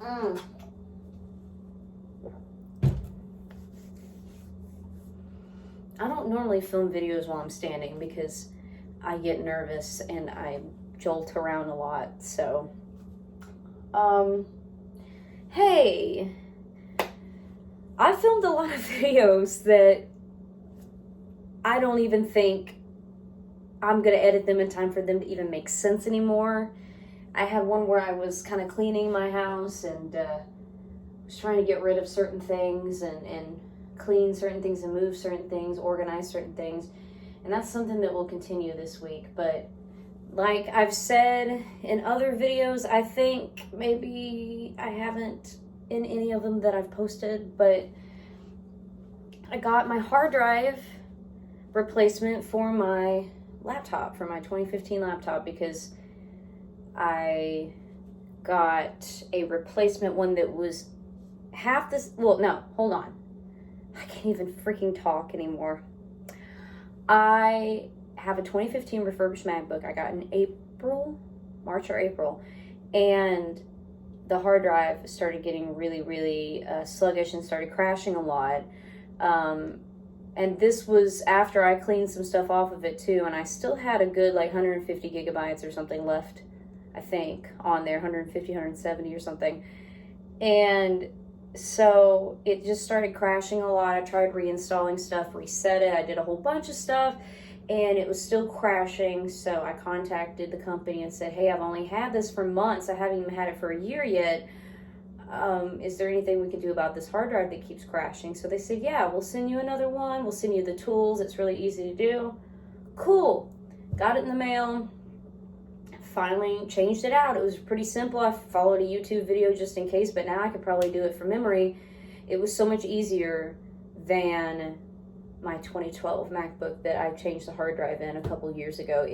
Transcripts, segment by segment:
Mm. I don't normally film videos while I'm standing because I get nervous and I jolt around a lot. So, hey, I filmed a lot of videos that I don't even think I'm gonna edit them in time for them to even make sense anymore. I had one where I was kind of cleaning my house and was trying to get rid of certain things and clean certain things and move certain things, organize certain things. And that's something that will continue this week. But like I've said in other videos, I think maybe I haven't in any of them that I've posted, but I got my hard drive replacement for my laptop, for my 2015 laptop, because I got a replacement one that was half this. Well, no, hold on. I can't even freaking talk anymore. I have a 2015 refurbished MacBook I got in March or April, and the hard drive started getting really sluggish and started crashing a lot. And this was after I cleaned some stuff off of it too, and I still had a good like 150 gigabytes or something left, I think, on there, 150, 170 or something. And so it just started crashing a lot. I tried reinstalling stuff, reset it, I did a whole bunch of stuff, and it was still crashing. So I contacted the company and said, hey, I've only had this for months, I haven't even had it for a year yet. Is there anything we can do about this hard drive that keeps crashing? So they said, yeah, we'll send you another one, we'll send you the tools, it's really easy to do. Cool. Got it in the mail. Finally changed it out. It was pretty simple. I followed a YouTube video just in case, but now I could probably do it from memory. It was so much easier than my 2012 MacBook that I changed the hard drive in a couple years ago.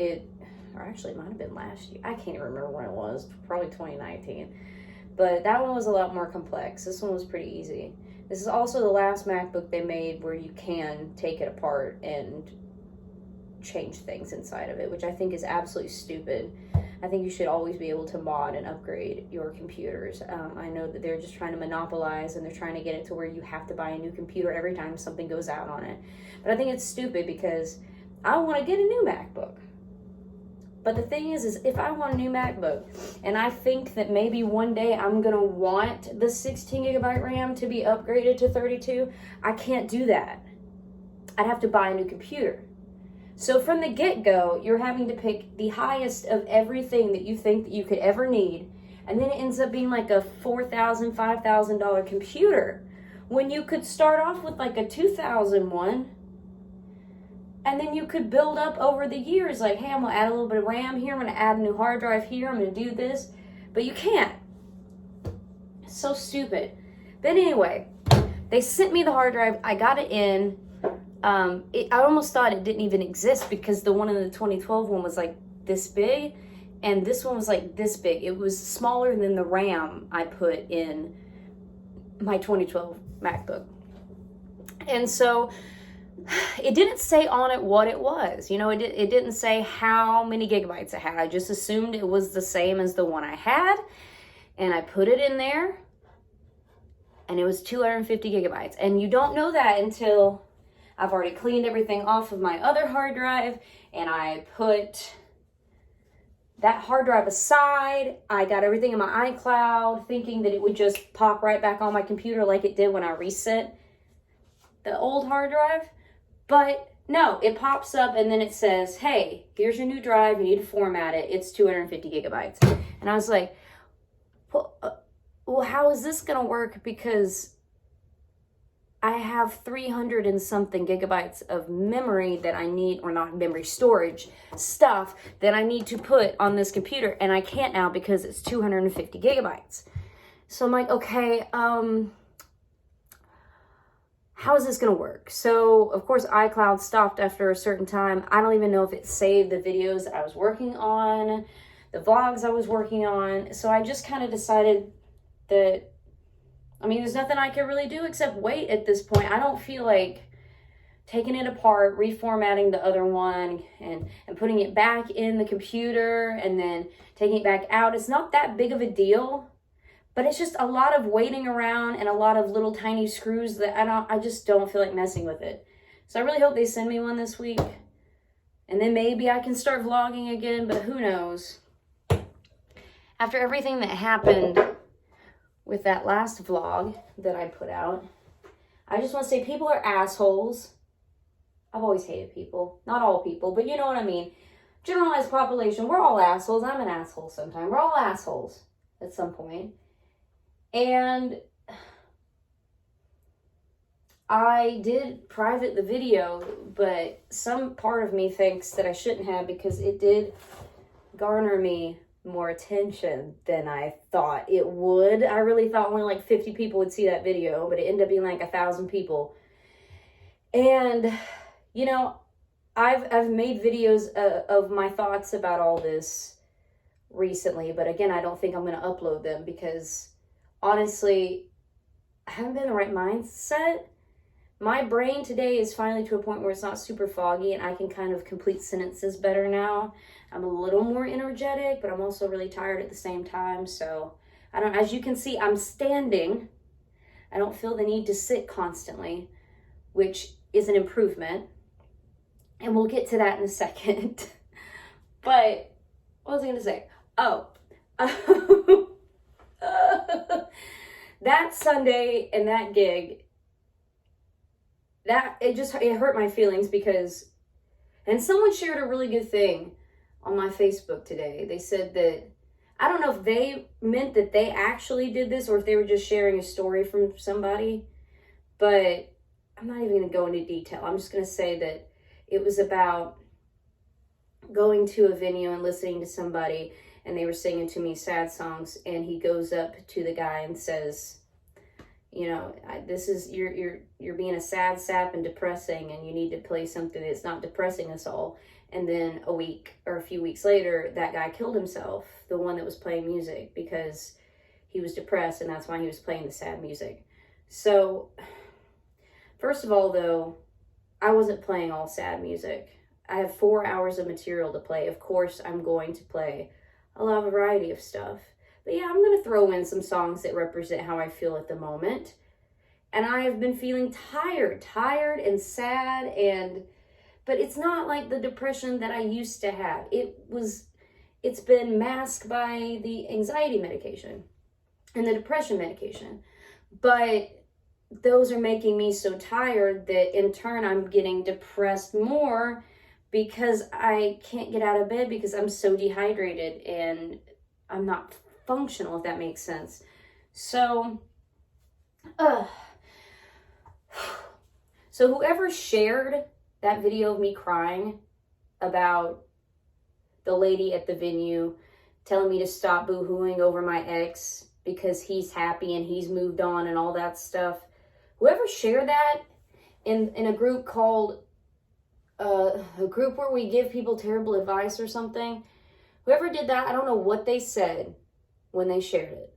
Or actually it might have been last year. I can't even remember when it was, probably 2019. But that one was a lot more complex. This one was pretty easy. This is also the last MacBook they made where you can take it apart and change things inside of it, which I think is absolutely stupid. I think you should always be able to mod and upgrade your computers. I know that they're just trying to monopolize, and they're trying to get it to where you have to buy a new computer every time something goes out on it. But I think it's stupid because I want to get a new MacBook. But the thing is if I want a new MacBook and I think that maybe one day I'm going to want the 16 gigabyte RAM to be upgraded to 32, I can't do that. I'd have to buy a new computer. So from the get-go, you're having to pick the highest of everything that you think that you could ever need, and then it ends up being like a $4,000, $5,000 computer when you could start off with like a $2,000 one, and then you could build up over the years, like, hey, I'm gonna add a little bit of RAM here, I'm gonna add a new hard drive here, I'm gonna do this, but you can't. So stupid. But anyway, they sent me the hard drive, I got it in. I almost thought it didn't even exist because the one in the 2012 one was like this big, and this one was like this big. It was smaller than the RAM I put in my 2012 MacBook. And so it didn't say on it what it was. You know, it didn't say how many gigabytes it had. I just assumed it was the same as the one I had, and I put it in there, and it was 250 gigabytes. And you don't know that until I've already cleaned everything off of my other hard drive, and I put that hard drive aside. I got everything in my iCloud thinking that it would just pop right back on my computer like it did when I reset the old hard drive. But no, it pops up and then it says, hey, here's your new drive, you need to format it, it's 250 gigabytes. And I was like, well, how is this gonna work? Because I have 300 and something gigabytes of memory that I need, or not memory, storage stuff that I need to put on this computer, and I can't now because it's 250 gigabytes. So I'm like, okay, how is this gonna work? So of course iCloud stopped after a certain time. I don't even know if it saved the videos that I was working on, the vlogs I was working on. So I just kind of decided that, I mean, there's nothing I can really do except wait at this point. I don't feel like taking it apart, reformatting the other one, and putting it back in the computer, and then taking it back out. It's not that big of a deal, But it's just a lot of waiting around and a lot of little tiny screws that I just don't feel like messing with it. So I really hope they send me one this week. And then maybe I can start vlogging again, but who knows. After everything that happened with that last vlog that I put out, I just want to say people are assholes. I've always hated people. Not all people, but you know what I mean. Generalized population, we're all assholes. I'm an asshole sometimes. We're all assholes at some point. And I did private the video, but some part of me thinks that I shouldn't have because it did garner me more attention than I thought it would. I really thought only like 50 people would see that video, but it ended up being like 1,000 people. And, you know, I've made videos of my thoughts about all this recently, but again, I don't think I'm going to upload them because honestly, I haven't been in the right mindset. My brain today is finally to a point where it's not super foggy and I can kind of complete sentences better now. I'm a little more energetic, but I'm also really tired at the same time. So as you can see, I'm standing. I don't feel the need to sit constantly, which is an improvement. And we'll get to that in a second. But what was I going to say? Oh, that Sunday and that gig, it hurt my feelings because, and someone shared a really good thing on my Facebook today. They said that, I don't know if they meant that they actually did this or if they were just sharing a story from somebody, but I'm not even going to go into detail. I'm just going to say that it was about going to a venue and listening to somebody and they were singing to me sad songs, and he goes up to the guy and says, you know, this is, you're being a sad sap and depressing, and you need to play something that's not depressing us all. And then a week or a few weeks later, that guy killed himself, the one that was playing music, because he was depressed, and that's why he was playing the sad music. So, first of all, though, I wasn't playing all sad music. I have 4 hours of material to play. Of course, I'm going to play a lot of variety of stuff. But yeah, I'm going to throw in some songs that represent how I feel at the moment. And I have been feeling tired and sad, but it's not like the depression that I used to have. It's been masked by the anxiety medication and the depression medication. But those are making me so tired that in turn I'm getting depressed more because I can't get out of bed because I'm so dehydrated and I'm not functional, if that makes sense. So whoever shared that video of me crying about the lady at the venue telling me to stop boo-hooing over my ex because he's happy and he's moved on and all that stuff, whoever shared that in a group called a group where we give people terrible advice or something, whoever did that, I don't know what they said when they shared it,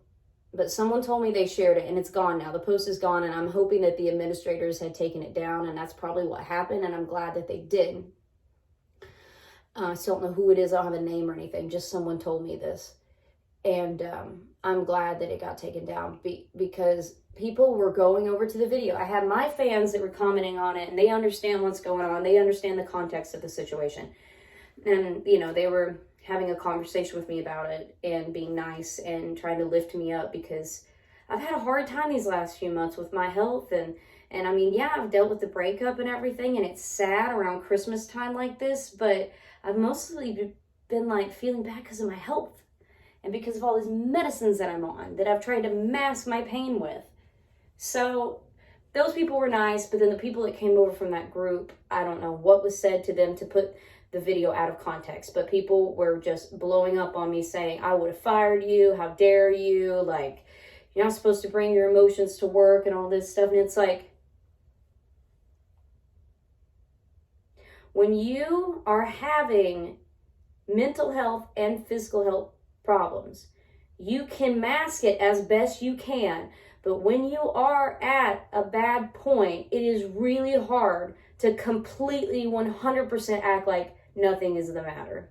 but someone told me they shared it and it's gone now. The post is gone, and I'm hoping that the administrators had taken it down, and that's probably what happened, and I'm glad that they did. I still don't know who it is. I don't have a name or anything. Just someone told me this. And I'm glad that it got taken down because people were going over to the video. I had my fans that were commenting on it, and they understand what's going on. They understand the context of the situation. And, you know, they were having a conversation with me about it and being nice and trying to lift me up because I've had a hard time these last few months with my health. And I mean, yeah, I've dealt with the breakup and everything, and it's sad around Christmas time like this, but I've mostly been like feeling bad because of my health and because of all these medicines that I'm on that I've tried to mask my pain with. So those people were nice, but then the people that came over from that group, I don't know what was said to them to put the video out of context, but people were just blowing up on me saying, I would have fired you, how dare you, like, you're not supposed to bring your emotions to work and all this stuff. And it's like, when you are having mental health and physical health problems, you can mask it as best you can. But when you are at a bad point, it is really hard to completely 100% act like nothing is the matter.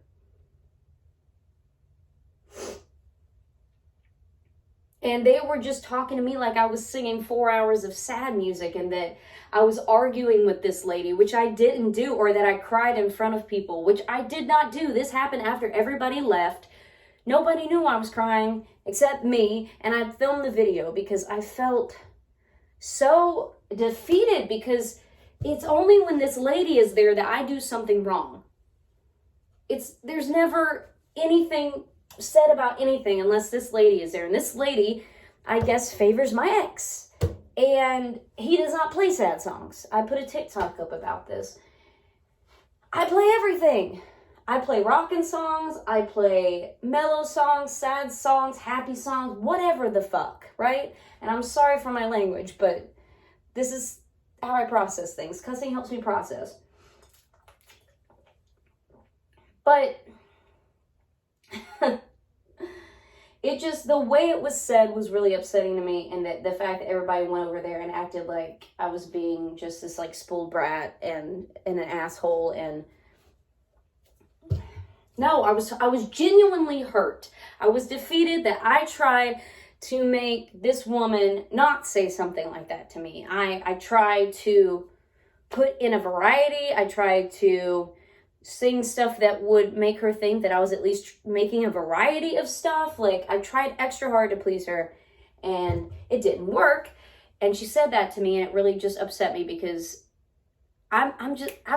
And they were just talking to me like I was singing 4 hours of sad music, and that I was arguing with this lady, which I didn't do, or that I cried in front of people, which I did not do. This happened after everybody left. Nobody knew I was crying except me, and I filmed the video because I felt so defeated, because it's only when this lady is there that I do something wrong. There's never anything said about anything unless this lady is there. And this lady, I guess, favors my ex. And he does not play sad songs. I put a TikTok up about this. I play everything. I play rockin' songs. I play mellow songs, sad songs, happy songs, whatever the fuck, right? And I'm sorry for my language, but this is how I process things. Cussing helps me process. But it just, the way it was said was really upsetting to me, and that the fact that everybody went over there and acted like I was being just this like spoiled brat and an asshole. And no, I was genuinely hurt. I was defeated that I tried to make this woman not say something like that to me. I tried to put in a variety. I tried to sing stuff that would make her think that I was at least making a variety of stuff. Like, I tried extra hard to please her, and it didn't work. And she said that to me, and it really just upset me, because I've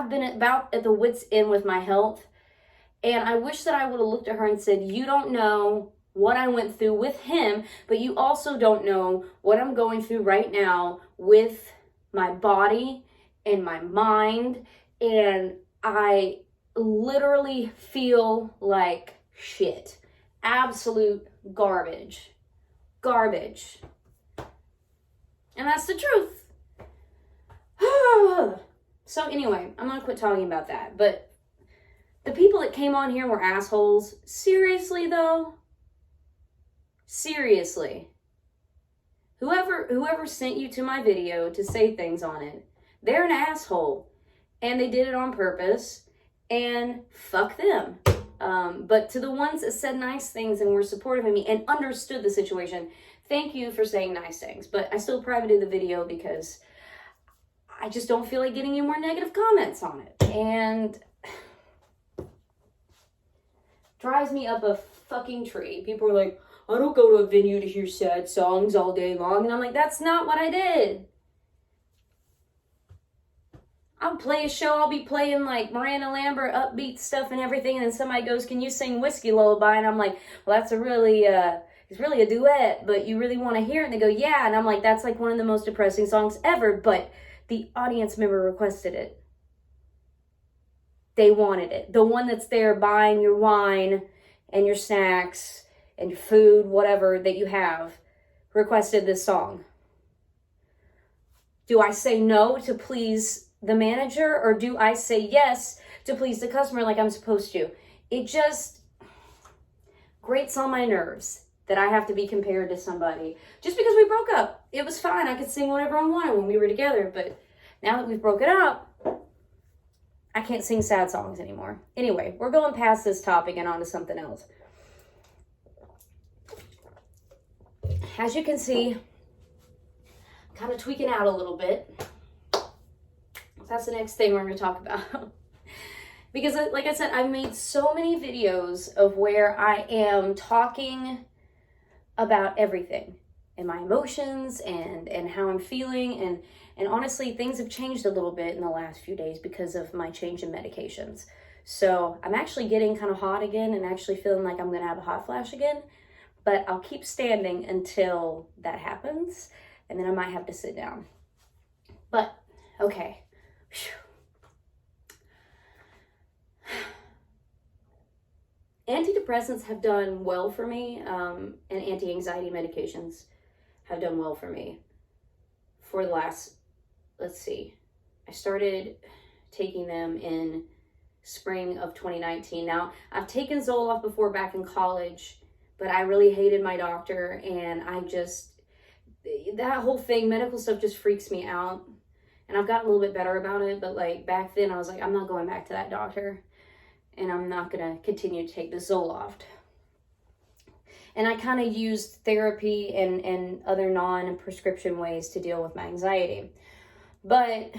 been about at the wit's end with my health. And I wish that I would have looked at her and said, you don't know what I went through with him, but you also don't know what I'm going through right now with my body and my mind. And I literally feel like shit. Absolute garbage. Garbage. And that's the truth. So anyway, I'm gonna quit talking about that. But the people that came on here were assholes. Seriously though? Seriously. Whoever sent you to my video to say things on it, they're an asshole. And they did it on purpose. And fuck them. But to the ones that said nice things and were supportive of me and understood the situation, thank you for saying nice things. But I still privated the video because I just don't feel like getting any more negative comments on it. And drives me up a fucking tree. People are like, I don't go to a venue to hear sad songs all day long. And I'm like, that's not what I did. I'll play a show, I'll be playing like Miranda Lambert, upbeat stuff and everything, and then somebody goes, can you sing Whiskey Lullaby? And I'm like, well, that's it's really a duet, but you really want to hear it? And they go, yeah. And I'm like, that's like one of the most depressing songs ever, but the audience member requested it. They wanted it. The one that's there buying your wine and your snacks and your food, whatever that you have, requested this song. Do I say no to please the manager, or do I say yes to please the customer like I'm supposed to? It just grates on my nerves that I have to be compared to somebody. Just because we broke up, it was fine. I could sing whatever I wanted when we were together, but now that we've broken up, I can't sing sad songs anymore. Anyway, we're going past this topic and on to something else. As you can see, I'm kind of tweaking out a little bit. That's the next thing we're going to talk about. Because like I said, I've made so many videos of where I am talking about everything and my emotions and how I'm feeling. And honestly, things have changed a little bit in the last few days because of my change in medications. So I'm actually getting kind of hot again and actually feeling like I'm going to have a hot flash again. But I'll keep standing until that happens. And then I might have to sit down. But, okay. Antidepressants have done well for me, and anti-anxiety medications have done well for me for the last, let's see, I started taking them in spring of 2019. Now, I've taken Zoloft before back in college, but I really hated my doctor, and that whole thing, medical stuff just freaks me out. And I've gotten a little bit better about it, but like back then I was like, I'm not going back to that doctor, and I'm not going to continue to take the Zoloft. And I kind of used therapy and other non-prescription ways to deal with my anxiety. But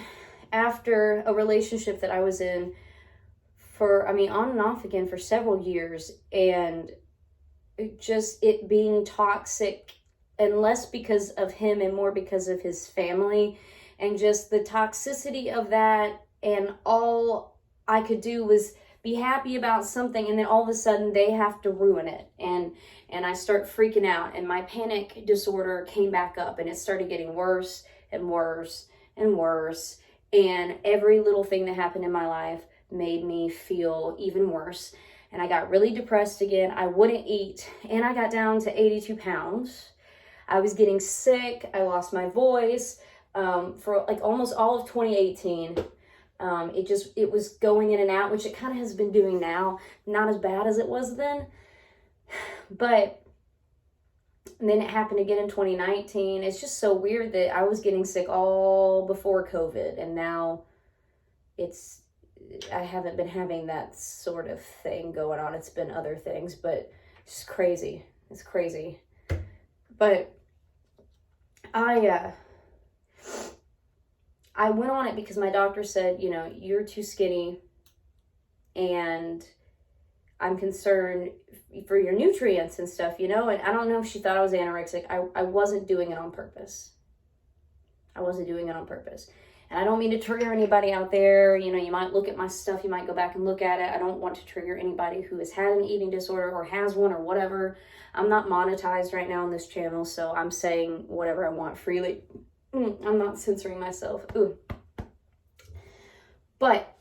after a relationship that I was in for, I mean, on and off again for several years, and it being toxic, and less because of him and more because of his family, and just the toxicity of that, and all I could do was be happy about something, and then all of a sudden they have to ruin it, and I start freaking out, and my panic disorder came back up, and it started getting worse and worse and worse, and every little thing that happened in my life made me feel even worse. And I got really depressed again. I wouldn't eat, and I got down to 82 pounds. I was getting sick. I lost my voice for like almost all of 2018. It was going in and out, which it kind of has been doing now. Not as bad as it was then. But then it happened again in 2019. It's just so weird that I was getting sick all before COVID, and now I haven't been having that sort of thing going on. It's been other things, but it's crazy. It's crazy. But I went on it because my doctor said, you're too skinny, and I'm concerned for your nutrients and stuff, and I don't know if she thought I was anorexic. I wasn't doing it on purpose. And I don't mean to trigger anybody out there. You might look at my stuff. You might go back and look at it. I don't want to trigger anybody who has had an eating disorder or has one or whatever. I'm not monetized right now on this channel, so I'm saying whatever I want freely. I'm not censoring myself. Ooh. But,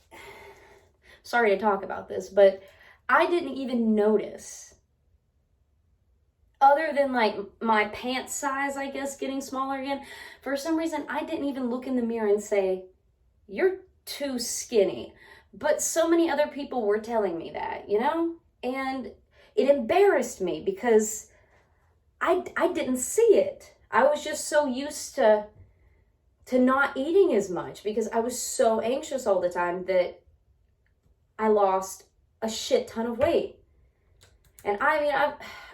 sorry to talk about this, but I didn't even notice, other than like my pants size, I guess, getting smaller again. For some reason, I didn't even look in the mirror and say, you're too skinny. But so many other people were telling me that, and it embarrassed me because I didn't see it. I was just so used to not eating as much because I was so anxious all the time that I lost a shit ton of weight. And I mean,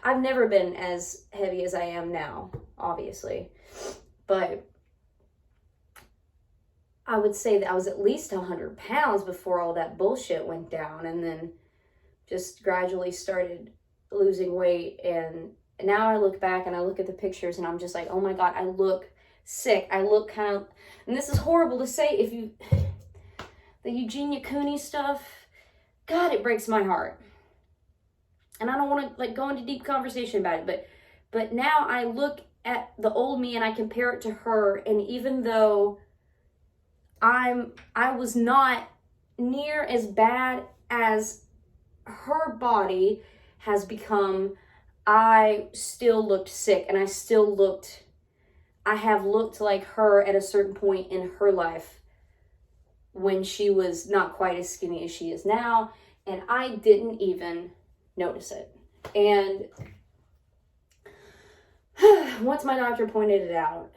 I've never been as heavy as I am now, obviously. But I would say that I was at least 100 pounds before all that bullshit went down, and then just gradually started losing weight. And now I look back and I look at the pictures and I'm just like, oh my God, I look sick. I look kind of, and this is horrible to say, the Eugenia Cooney stuff, God, it breaks my heart. And I don't want to go into deep conversation about it, but now I look at the old me and I compare it to her, and even though I was not near as bad as her body has become, I still looked sick, and I have looked like her at a certain point in her life when she was not quite as skinny as she is now, and I didn't even notice it. And once my doctor pointed it out,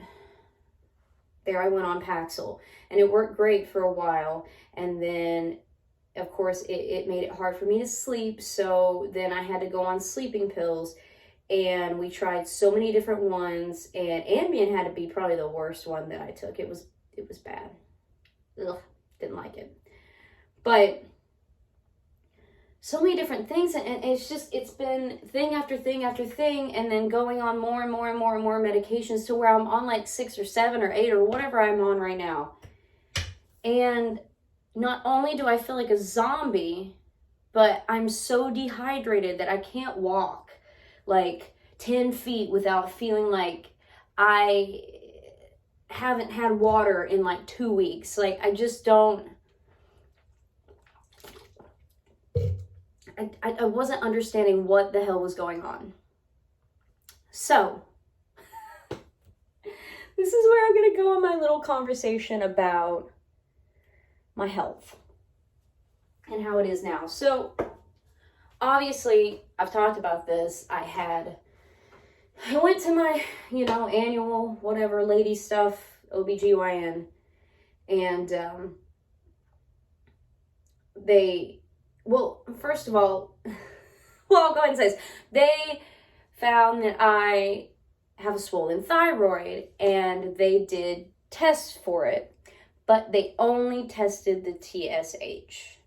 there I went on Paxil, and it worked great for a while, and then of course it made it hard for me to sleep, so then I had to go on sleeping pills, and we tried so many different ones, and Ambien had to be probably the worst one that I took. It was bad. Ugh, didn't like it. But so many different things, and it's been thing after thing after thing, and then going on more and more and more and more medications to where I'm on like 6 or 7 or 8 or whatever I'm on right now. And not only do I feel like a zombie, but I'm so dehydrated that I can't walk like 10 feet without feeling like I haven't had water in like 2 weeks. Like, I just don't, I wasn't understanding what the hell was going on. So, this is where I'm going to go on my little conversation about my health and how it is now. So, obviously, I've talked about this. I went to my, annual, whatever, lady stuff, OBGYN, and first of all, I'll go ahead and say this. They found that I have a swollen thyroid, and they did tests for it, but they only tested the TSH.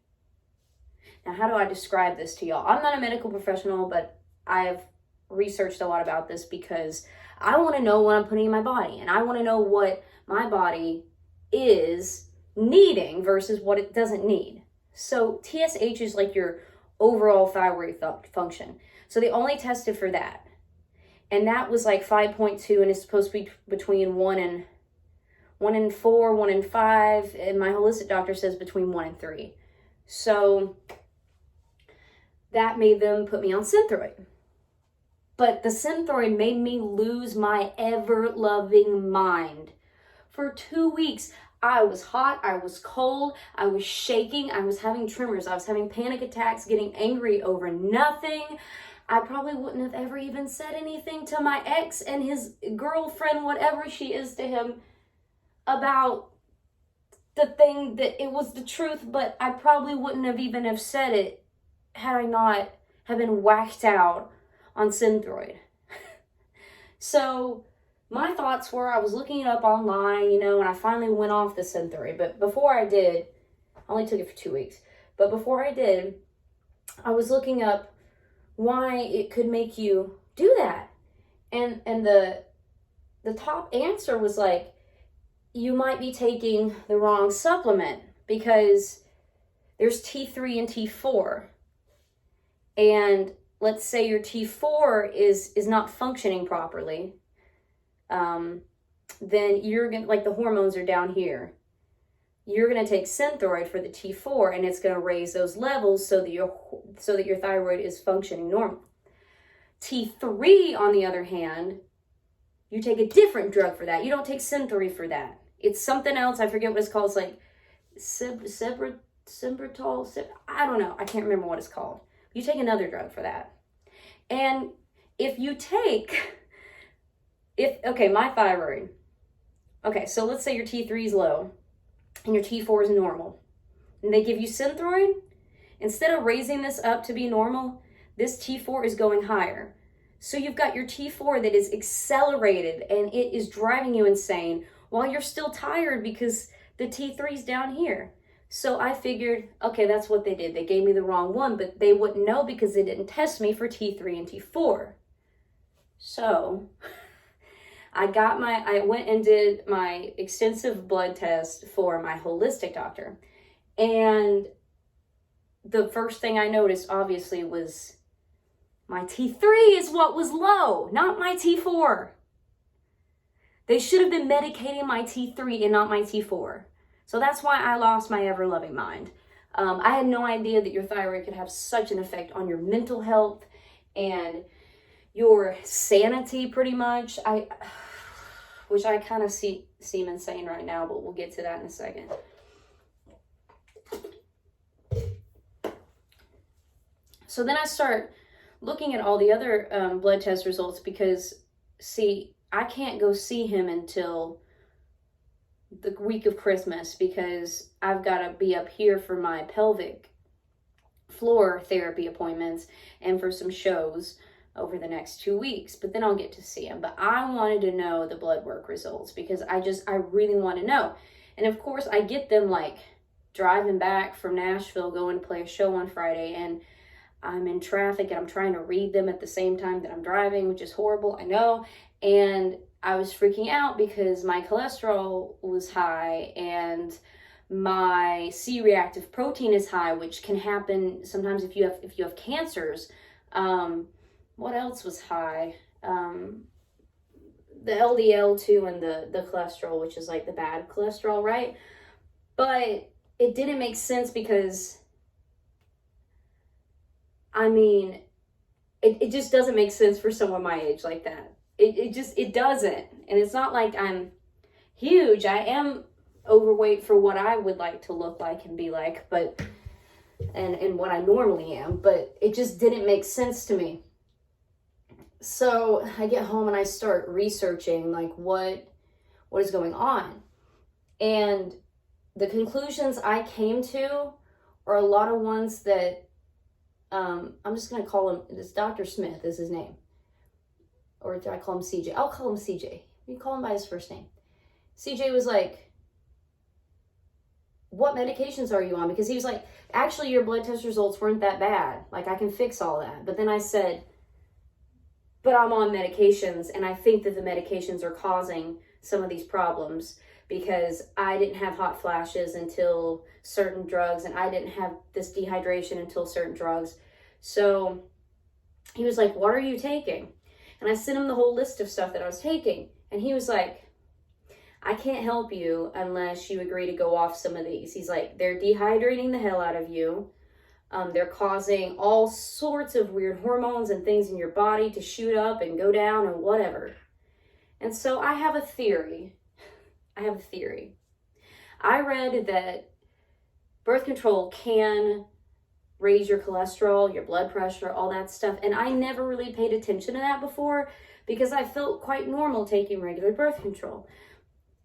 Now, how do I describe this to y'all? I'm not a medical professional, but I have researched a lot about this because I want to know what I'm putting in my body, and I want to know what my body is needing versus what it doesn't need. So TSH is like your overall thyroid function. So they only tested for that. And that was like 5.2, and it's supposed to be between 1 and 4, 1 and 5, and my holistic doctor says between 1 and 3. So that made them put me on Synthroid. But the Synthroid made me lose my ever-loving mind. For 2 weeks, I was hot, I was cold, I was shaking, I was having tremors, I was having panic attacks, getting angry over nothing. I probably wouldn't have ever even said anything to my ex and his girlfriend, whatever she is to him, about the thing that it was the truth, but I probably wouldn't have even have said it had I not have been whacked out on Synthroid. So my thoughts were, I was looking it up online, and I finally went off the Synthroid. But before I did, I only took it for 2 weeks. But before I did, I was looking up why it could make you do that. And the top answer was like, you might be taking the wrong supplement because there's T3 and T4. And let's say your T4 is not functioning properly, then you're going to, like the hormones are down here. You're going to take Synthroid for the T4, and it's going to raise those levels so that your thyroid is functioning normal. T3, on the other hand, you take a different drug for that. You don't take Synthroid for that. It's something else. I forget what it's called. It's like Cibritol. I don't know. I can't remember what it's called. You take another drug for that. And if you take, my thyroid. Okay, so let's say your T3 is low and your T4 is normal. And they give you Synthroid. Instead of raising this up to be normal, this T4 is going higher. So you've got your T4 that is accelerated and it is driving you insane while you're still tired because the T3 is down here. So I figured, okay, that's what they did. They gave me the wrong one, but they wouldn't know because they didn't test me for T3 and T4. So I went and did my extensive blood test for my holistic doctor. And the first thing I noticed, obviously, was my T3 is what was low, not my T4. They should have been medicating my T3 and not my T4. So that's why I lost my ever-loving mind. I had no idea that your thyroid could have such an effect on your mental health and your sanity, pretty much. Which I kind of seem insane right now, but we'll get to that in a second. So then I start looking at all the other blood test results because, see, I can't go see him until the week of Christmas because I've got to be up here for my pelvic floor therapy appointments and for some shows over the next 2 weeks, but then I'll get to see him. But I wanted to know the blood work results because I really want to know. And of course I get them like driving back from Nashville, going to play a show on Friday, and I'm in traffic and I'm trying to read them at the same time that I'm driving, which is horrible, I know. And I was freaking out because my cholesterol was high and my C-reactive protein is high, which can happen sometimes if you have cancers. What else was high? The LDL too, and the cholesterol, which is like the bad cholesterol, right? But it didn't make sense because, I mean, it just doesn't make sense for someone my age like that. It doesn't. And it's not like I'm huge. I am overweight for what I would like to look like and be like, but, and what I normally am, but it just didn't make sense to me. So I get home and I start researching like what is going on. And the conclusions I came to are a lot of ones that, I'm just going to call him, this Dr. Smith is his name. or did I call him CJ? I'll call him CJ. You call him by his first name. CJ was like, what medications are you on? Because he was like, actually, your blood test results weren't that bad. Like, I can fix all that. But then I said, but I'm on medications, and I think that the medications are causing some of these problems because I didn't have hot flashes until certain drugs, and I didn't have this dehydration until certain drugs. So he was like, what are you taking? And I sent him the whole list of stuff that I was taking. And he was like, I can't help you unless you agree to go off some of these. He's like, they're dehydrating the hell out of you. They're causing all sorts of weird hormones and things in your body to shoot up and go down and whatever. And so I have a theory. I read that birth control can raise your cholesterol, your blood pressure, all that stuff. And I never really paid attention to that before because I felt quite normal taking regular birth control.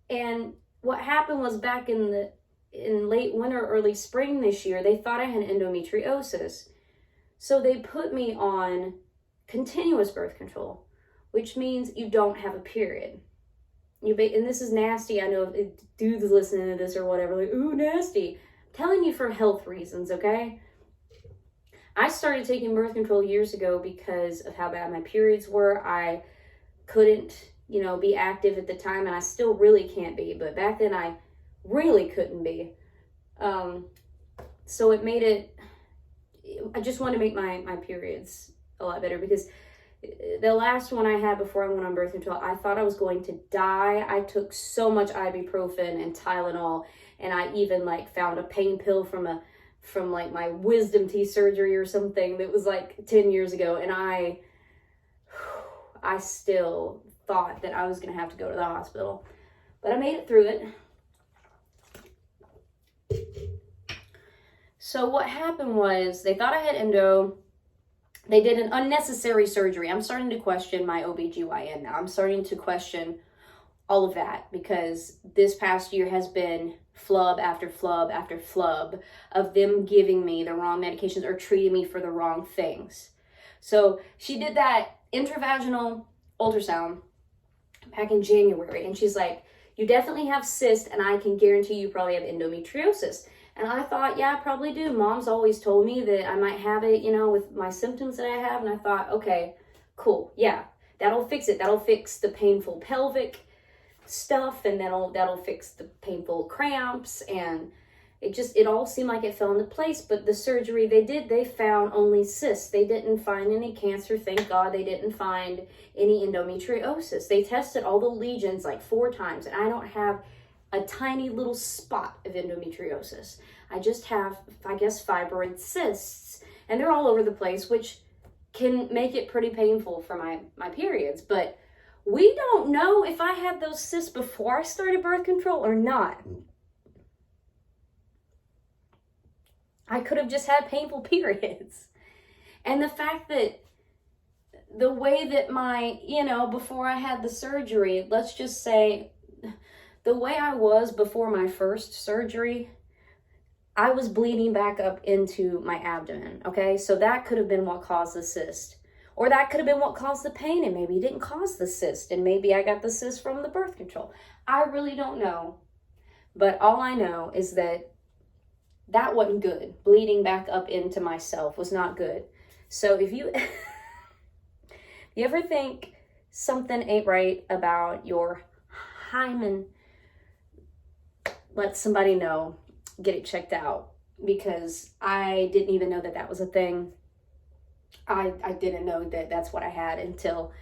And what happened was back in late winter, early spring this year, they thought I had endometriosis. So they put me on continuous birth control, which means you don't have a period. And this is nasty. I know dudes listening to this or whatever, like, ooh, nasty. I'm telling you for health reasons, okay? I started taking birth control years ago because of how bad my periods were. I couldn't, be active at the time, and I still really can't be. But back then I really couldn't be. So it made it, I just wanted to make my periods a lot better because the last one I had before I went on birth control, I thought I was going to die. I took so much ibuprofen and Tylenol, and I even found a pain pill from my wisdom teeth surgery or something that was 10 years ago. And I still thought that I was going to have to go to the hospital, but I made it through it. So what happened was they thought I had endo. They did an unnecessary surgery. I'm starting to question my OBGYN now. I'm starting to question all of that because this past year has been flub after flub after flub of them giving me the wrong medications or treating me for the wrong things. So she did that intravaginal ultrasound back in January, and she's like, you definitely have cysts, and I can guarantee you probably have endometriosis. And I thought, yeah, I probably do. Mom's always told me that I might have it, with my symptoms that I have. And I thought, okay, cool. Yeah, that'll fix it. That'll fix the painful pelvic stuff, and that'll fix the painful cramps. And it all seemed like it fell into place. But the surgery they found only cysts. They didn't find any cancer. Thank God they didn't find any endometriosis. They tested all the lesions 4 times, and I don't have a tiny little spot of endometriosis. I just have, I guess, fibroid cysts, and they're all over the place, which can make it pretty painful for my periods. But we don't know if I had those cysts before I started birth control or not. I could have just had painful periods. And the fact that the way that before I had the surgery, let's just say, the way I was before my first surgery, I was bleeding back up into my abdomen, okay? So that could have been what caused the cyst. Or that could have been what caused the pain, and maybe it didn't cause the cyst, and maybe I got the cyst from the birth control. I really don't know. But all I know is that wasn't good. Bleeding back up into myself was not good. So if you ever think something ain't right about your hymen, let somebody know, get it checked out, because I didn't even know that was a thing. I didn't know that that's what I had until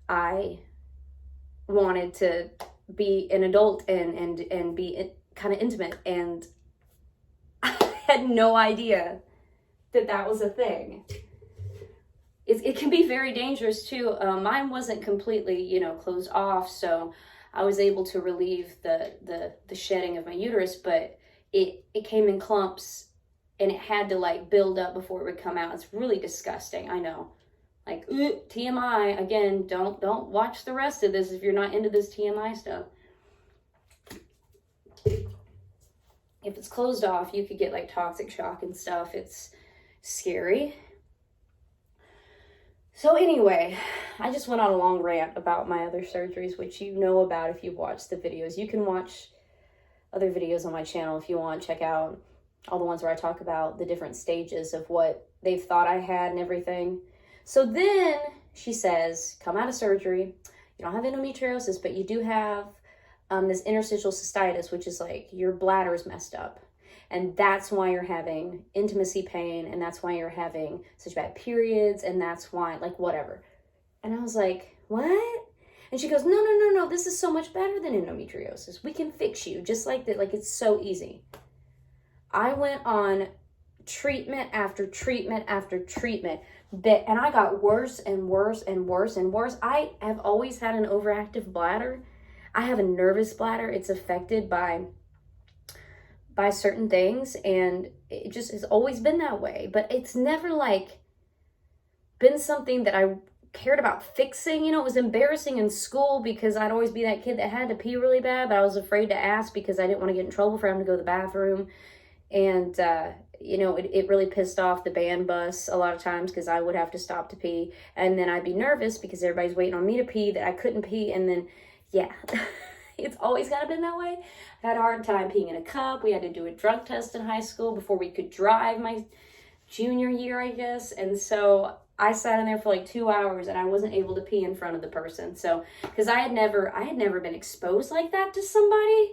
I wanted to be an adult and be kind of intimate, and I had no idea that was a thing. It can be very dangerous too. Mine wasn't completely, closed off, so I was able to relieve the shedding of my uterus, but it came in clumps, and it had to build up before it would come out. It's really disgusting. I know. TMI again. Don't watch the rest of this if you're not into this TMI stuff. If it's closed off, you could get toxic shock and stuff. It's scary. So anyway, I just went on a long rant about my other surgeries, which you know about if you've watched the videos. You can watch other videos on my channel if you want. Check out all the ones where I talk about the different stages of what they've thought I had and everything. So then she says, come out of surgery. You don't have endometriosis, but you do have this interstitial cystitis, which is like your bladder is messed up. And that's why you're having intimacy pain, and that's why you're having such bad periods, and that's why, like, whatever. And I was like, what? And she goes, no, this is so much better than endometriosis. We can fix you just like that. Like, it's so easy. I went on treatment after treatment after treatment, and I got worse and worse and worse and worse. I have always had an overactive bladder. I have a nervous bladder. It's affected by certain things, and it just has always been that way. But it's never like been something that I cared about fixing. You know, it was embarrassing in school because I'd always be that kid that had to pee really bad, but I was afraid to ask because I didn't want to get in trouble for having to go to the bathroom. And you know, it really pissed off the band bus a lot of times because I would have to stop to pee, and then I'd be nervous because everybody's waiting on me to pee that I couldn't pee. And then yeah, it's always kind of been that way. I had a hard time peeing in a cup. We had to do a drug test in high school before we could drive my junior year, I guess. And so I sat in there for like 2 hours and I wasn't able to pee in front of the person. So, because I had never been exposed like that to somebody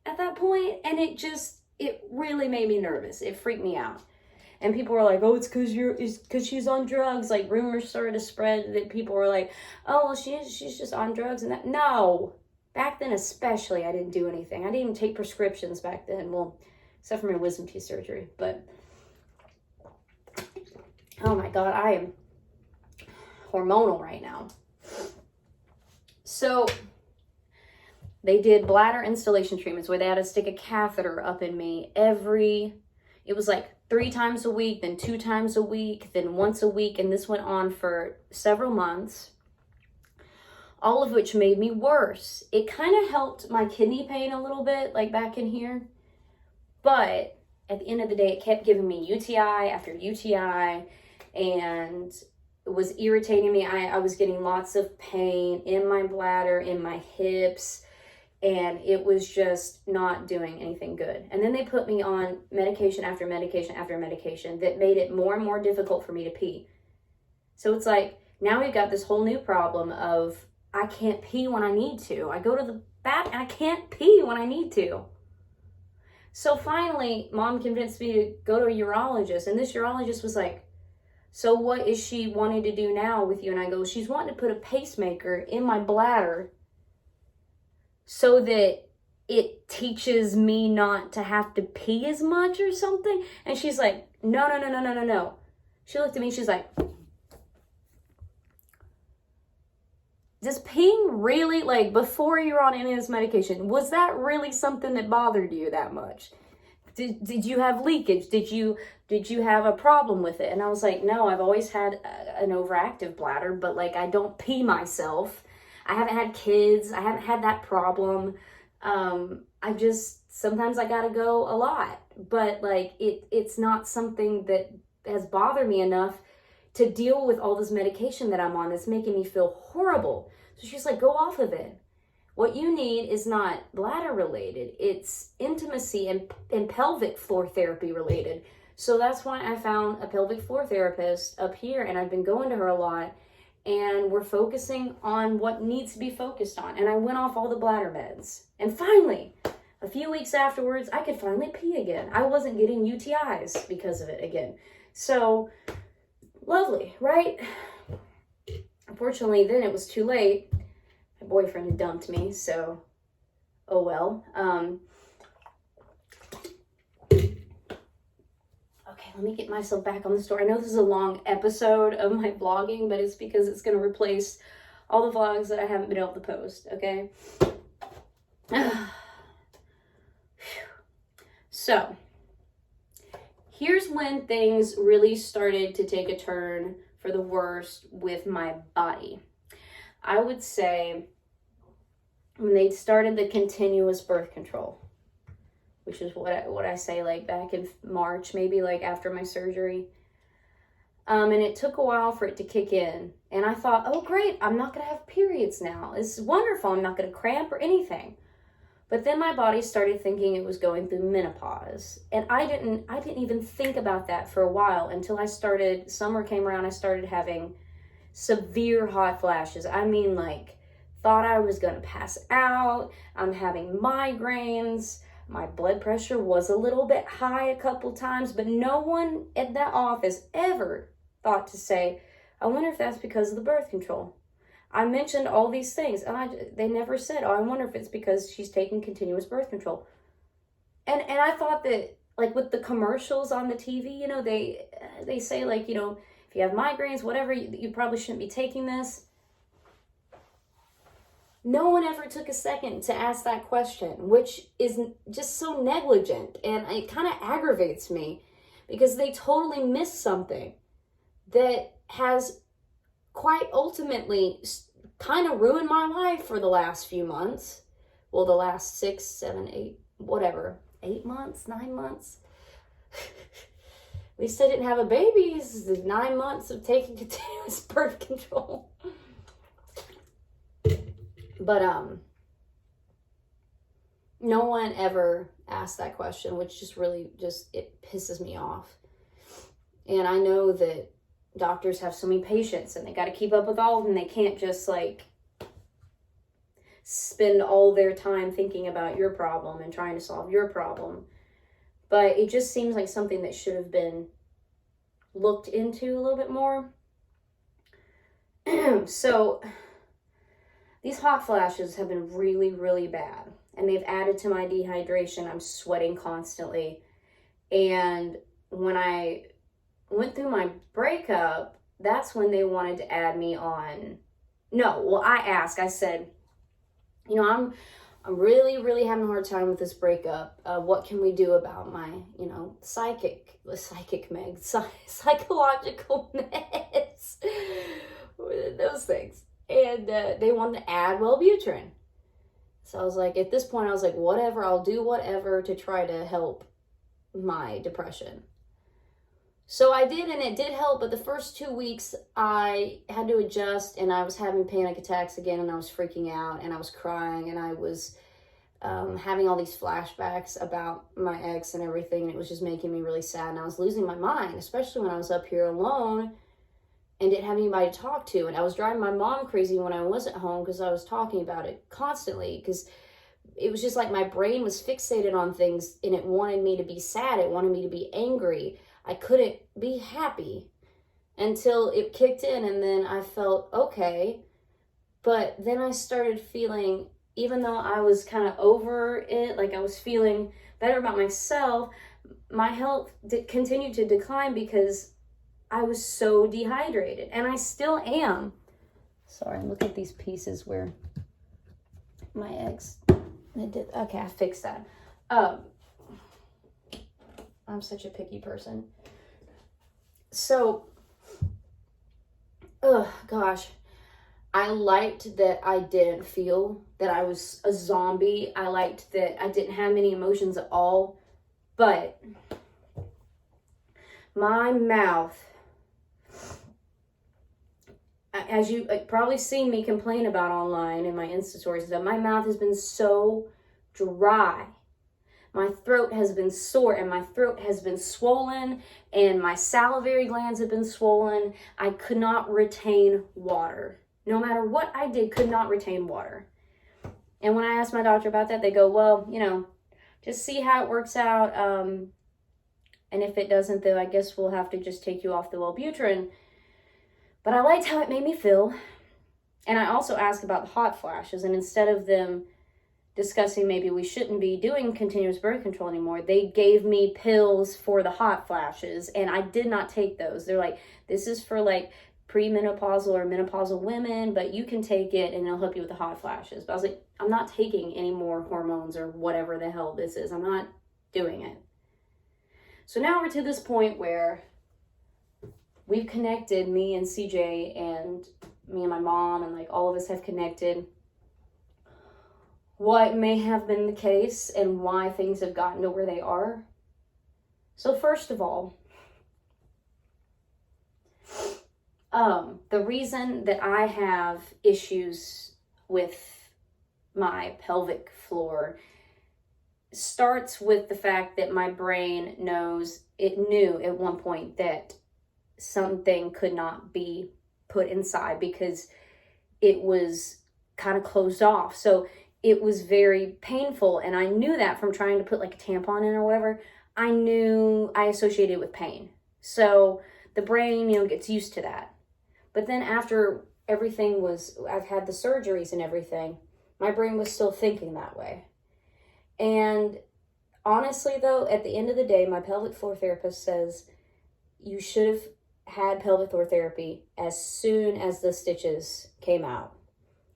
at that point, and it really made me nervous. It freaked me out. And people were like, oh, it's because she's on drugs. Like, rumors started to spread that people were like, oh, well, she's just on drugs. And that, no. Back then especially, I didn't do anything. I didn't even take prescriptions back then. Well, except for my wisdom teeth surgery. But, oh my God, I am hormonal right now. So, they did bladder installation treatments where they had to stick a catheter up in me it was like 3 times a week, then 2 times a week, then once a week. And this went on for several months, all of which made me worse. It kind of helped my kidney pain a little bit, like back in here. But at the end of the day, it kept giving me UTI after UTI, and it was irritating me. I was getting lots of pain in my bladder, in my hips, and it was just not doing anything good. And then they put me on medication after medication after medication that made it more and more difficult for me to pee. So it's like, now we've got this whole new problem of I can't pee when I need to. I go to the bathroom and I can't pee when I need to. So finally, Mom convinced me to go to a urologist. And this urologist was like, so what is she wanting to do now with you? And I go, she's wanting to put a pacemaker in my bladder so that it teaches me not to have to pee as much or something. And she's like, no. She looked at me, she's like, does peeing really, like, before you're on any of this medication, was that really something that bothered you that much? Did you have leakage? Did you have a problem with it? And I was like, no, I've always had an overactive bladder, but like, I don't pee myself. I haven't had kids. I haven't had that problem. Sometimes I gotta go a lot, but like, it's not something that has bothered me enough to deal with all this medication that I'm on that's making me feel horrible. So she's like, go off of it. What you need is not bladder related. It's intimacy and pelvic floor therapy related. So that's why I found a pelvic floor therapist up here, and I've been going to her a lot, and we're focusing on what needs to be focused on. And I went off all the bladder meds. And finally, a few weeks afterwards, I could finally pee again. I wasn't getting UTIs because of it again. So, lovely, right? Unfortunately, then it was too late. My boyfriend had dumped me, so oh well. Okay, let me get myself back on the story. I know this is a long episode of my vlogging, but it's because it's going to replace all the vlogs that I haven't been able to post, okay? So, here's when things really started to take a turn for the worst with my body. I would say when they started the continuous birth control, which is what I say like back in March, maybe like after my surgery. And it took a while for it to kick in. And I thought, oh, great, I'm not going to have periods now. This is wonderful. I'm not going to cramp or anything. But then my body started thinking it was going through menopause. And I didn't even think about that for a while until summer came around, I started having severe hot flashes. I mean, like, thought I was going to pass out. I'm having migraines. My blood pressure was a little bit high a couple times, but no one at that office ever thought to say, I wonder if that's because of the birth control. I mentioned all these things, and they never said, oh, I wonder if it's because she's taking continuous birth control. And I thought that, like, with the commercials on the TV, you know, they say, like, you know, if you have migraines, whatever, you probably shouldn't be taking this. No one ever took a second to ask that question, which is just so negligent, and it kind of aggravates me because they totally missed something that has quite ultimately kind of ruined my life for the last few months. Well, the last 6, 7, 8, whatever, 8 months, 9 months. At least I didn't have a baby. This is 9 months of taking continuous birth control. But no one ever asked that question, which just really it pisses me off. And I know that doctors have so many patients and they got to keep up with all of them. They can't just like spend all their time thinking about your problem and trying to solve your problem. But it just seems like something that should have been looked into a little bit more. So these hot flashes have been really, really bad. And they've added to my dehydration. I'm sweating constantly. And when I went through my breakup, that's when they wanted to add me on. No, well, I said, you know, I'm really, really having a hard time with this breakup. What can we do about my, you know, psychological meds, those things. And they wanted to add Wellbutrin. So I was like, at this point, I was like, whatever, I'll do whatever to try to help my depression. So I did, and it did help, but the first 2 weeks I had to adjust, and I was having panic attacks again, and I was freaking out, and I was crying, and I was having all these flashbacks about my ex and everything, and it was just making me really sad, and I was losing my mind, especially when I was up here alone and didn't have anybody to talk to, and I was driving my mom crazy when I wasn't home because I was talking about it constantly, because it was just like my brain was fixated on things, and it wanted me to be sad, it wanted me to be angry. I couldn't be happy until it kicked in, and then I felt okay. But then I started feeling, even though I was kind of over it, like I was feeling better about myself, my health continued to decline because I was so dehydrated, and I still am. Sorry, look at these pieces where my ex did. Okay, I fixed that. I'm such a picky person. So, gosh, I liked that I didn't feel that I was a zombie. I liked that I didn't have any emotions at all. But my mouth, as you probably seen me complain about online in my Insta stories, that my mouth has been so dry. My throat has been sore, and my throat has been swollen, and my salivary glands have been swollen. I could not retain water. No matter what I did, could not retain water. And when I asked my doctor about that, they go, well, you know, just see how it works out. And if it doesn't, then I guess we'll have to just take you off the Wellbutrin. But I liked how it made me feel. And I also asked about the hot flashes, and instead of them discussing maybe we shouldn't be doing continuous birth control anymore, they gave me pills for the hot flashes, and I did not take those. They're like, this is for like premenopausal or menopausal women, but you can take it and it'll help you with the hot flashes. But I was like, I'm not taking any more hormones or whatever the hell this is. I'm not doing it. So now we're to this point where we've connected, me and CJ and me and my mom, and like all of us have connected what may have been the case and why things have gotten to where they are. So first of all, The reason that I have issues with my pelvic floor starts with the fact that my brain knew at one point that something could not be put inside because it was kind of closed off. So it was very painful. And I knew that from trying to put like a tampon in or whatever. I knew I associated it with pain. So the brain, gets used to that. But then after I've had the surgeries and everything, my brain was still thinking that way. And honestly, though, at the end of the day, my pelvic floor therapist says you should have had pelvic floor therapy as soon as the stitches came out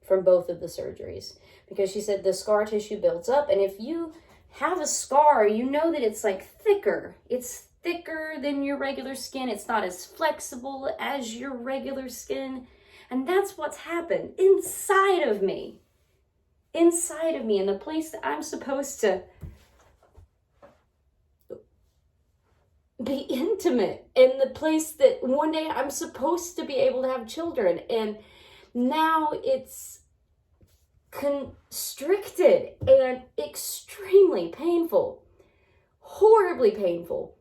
from both of the surgeries. Because she said the scar tissue builds up. And if you have a scar, you know that it's like thicker. It's thicker than your regular skin. It's not as flexible as your regular skin. And that's what's happened inside of me. Inside of me, in the place that I'm supposed to be intimate, in the place that one day I'm supposed to be able to have children, and now it's constricted and extremely painful, horribly painful,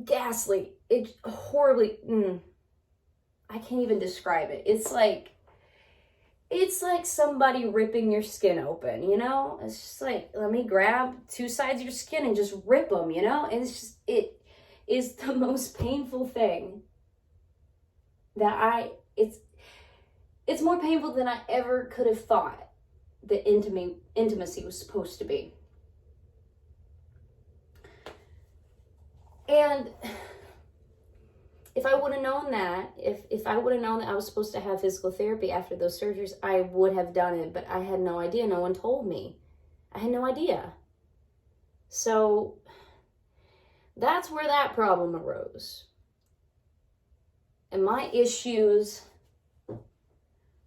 ghastly, I can't even describe it. It's like somebody ripping your skin open, It's just like, let me grab two sides of your skin and just rip them, And it is the most painful thing that it's more painful than I ever could have thought that intimacy was supposed to be. And if I would have known that, if I would have known that I was supposed to have physical therapy after those surgeries, I would have done it, but I had no idea. No one told me. I had no idea. So that's where that problem arose. And my issues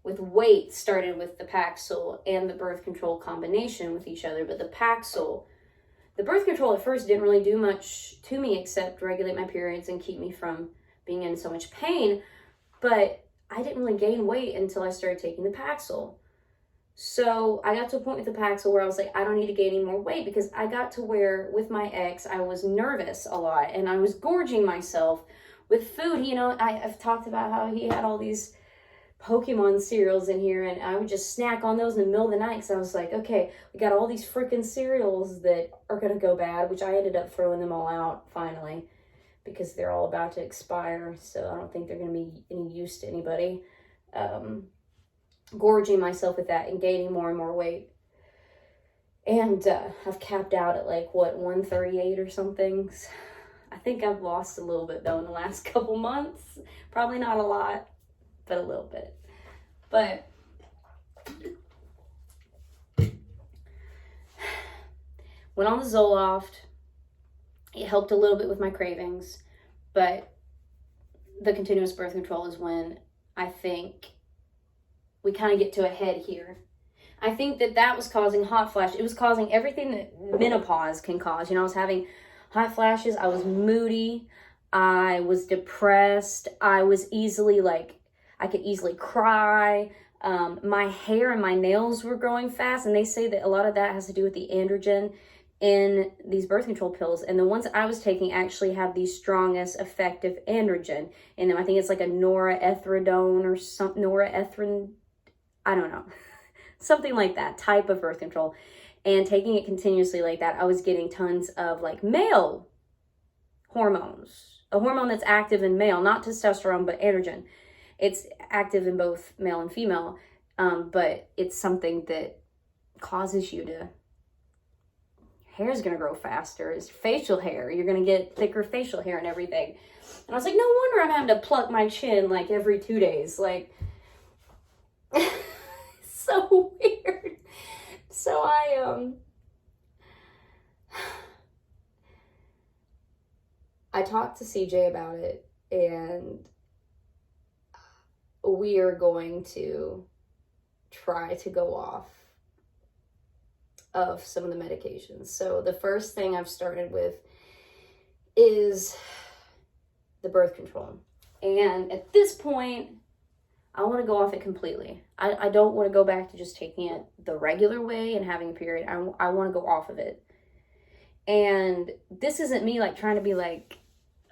with weight started with the Paxil and the birth control combination with each other, but the birth control at first didn't really do much to me except regulate my periods and keep me from being in so much pain, but I didn't really gain weight until I started taking the Paxil. So I got to a point with the Paxil where I was like, I don't need to gain any more weight, because I got to where with my ex, I was nervous a lot and I was gorging myself with food. I've talked about how he had all these Pokemon cereals in here, and I would just snack on those in the middle of the night because I was like, okay, we got all these freaking cereals that are going to go bad, which I ended up throwing them all out finally, because they're all about to expire, so I don't think they're going to be any use to anybody. Gorging myself with that and gaining more and more weight. And I've capped out at 138 or something. I think I've lost a little bit, though, in the last couple months. Probably not a lot, but a little bit. But went on the Zoloft. It helped a little bit with my cravings, but the continuous birth control is when I think we kind of get to a head here. I think that was causing hot flash. It was causing everything that menopause can cause. I was having hot flashes. I was moody. I was depressed. I was I could easily cry. My hair and my nails were growing fast, and they say that a lot of that has to do with the androgen in these birth control pills, and the ones I was taking actually have the strongest effective androgen in them. I think it's like a norethindrone or something, I don't know, something like that type of birth control. And taking it continuously like that, I was getting tons of male hormones, a hormone that's active in male, not testosterone, but androgen. It's active in both male and female, but it's something that causes you to, hair's going to grow faster. It's facial hair. You're going to get thicker facial hair and everything. And I was like, no wonder I'm having to pluck my chin every 2 days. So weird. So I talked to CJ about it, and we are going to try to go off of some of the medications. So the first thing I've started with is the birth control. And at this point, I want to go off it completely. I don't want to go back to just taking it the regular way and having a period. I want to go off of it. And this isn't me like trying to be like,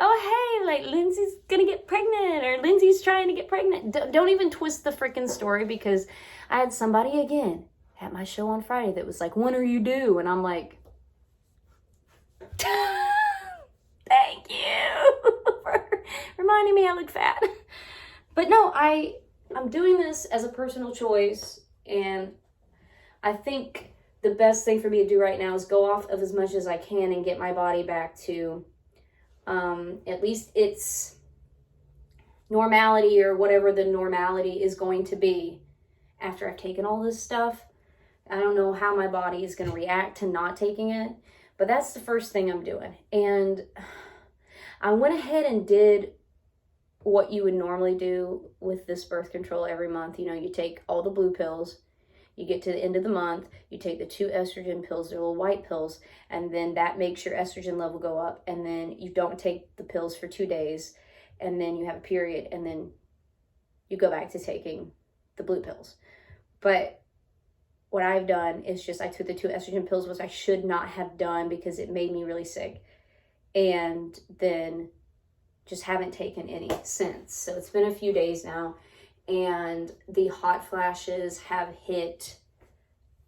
oh, hey, like Lindsay's going to get pregnant or Lindsay's trying to get pregnant. Don't even twist the freaking story, because I had somebody again at my show on Friday that was like, when are you due? And I'm like, thank you for reminding me I look fat. But no, I'm doing this as a personal choice, and I think the best thing for me to do right now is go off of as much as I can and get my body back to at least its normality, or whatever the normality is going to be after I've taken all this stuff. I don't know how my body is going to react to not taking it, but that's the first thing I'm doing. And I went ahead and did what you would normally do with this birth control every month. You know, you take all the blue pills, you get to the end of the month, you take the 2 estrogen pills, they're little white pills, and then that makes your estrogen level go up, and then you don't take the pills for 2 days, and then you have a period, and then you go back to taking the blue pills. But what I've done is just, I took the 2 estrogen pills, which I should not have done because it made me really sick, and then just haven't taken any since. So it's been a few days now, and the hot flashes have hit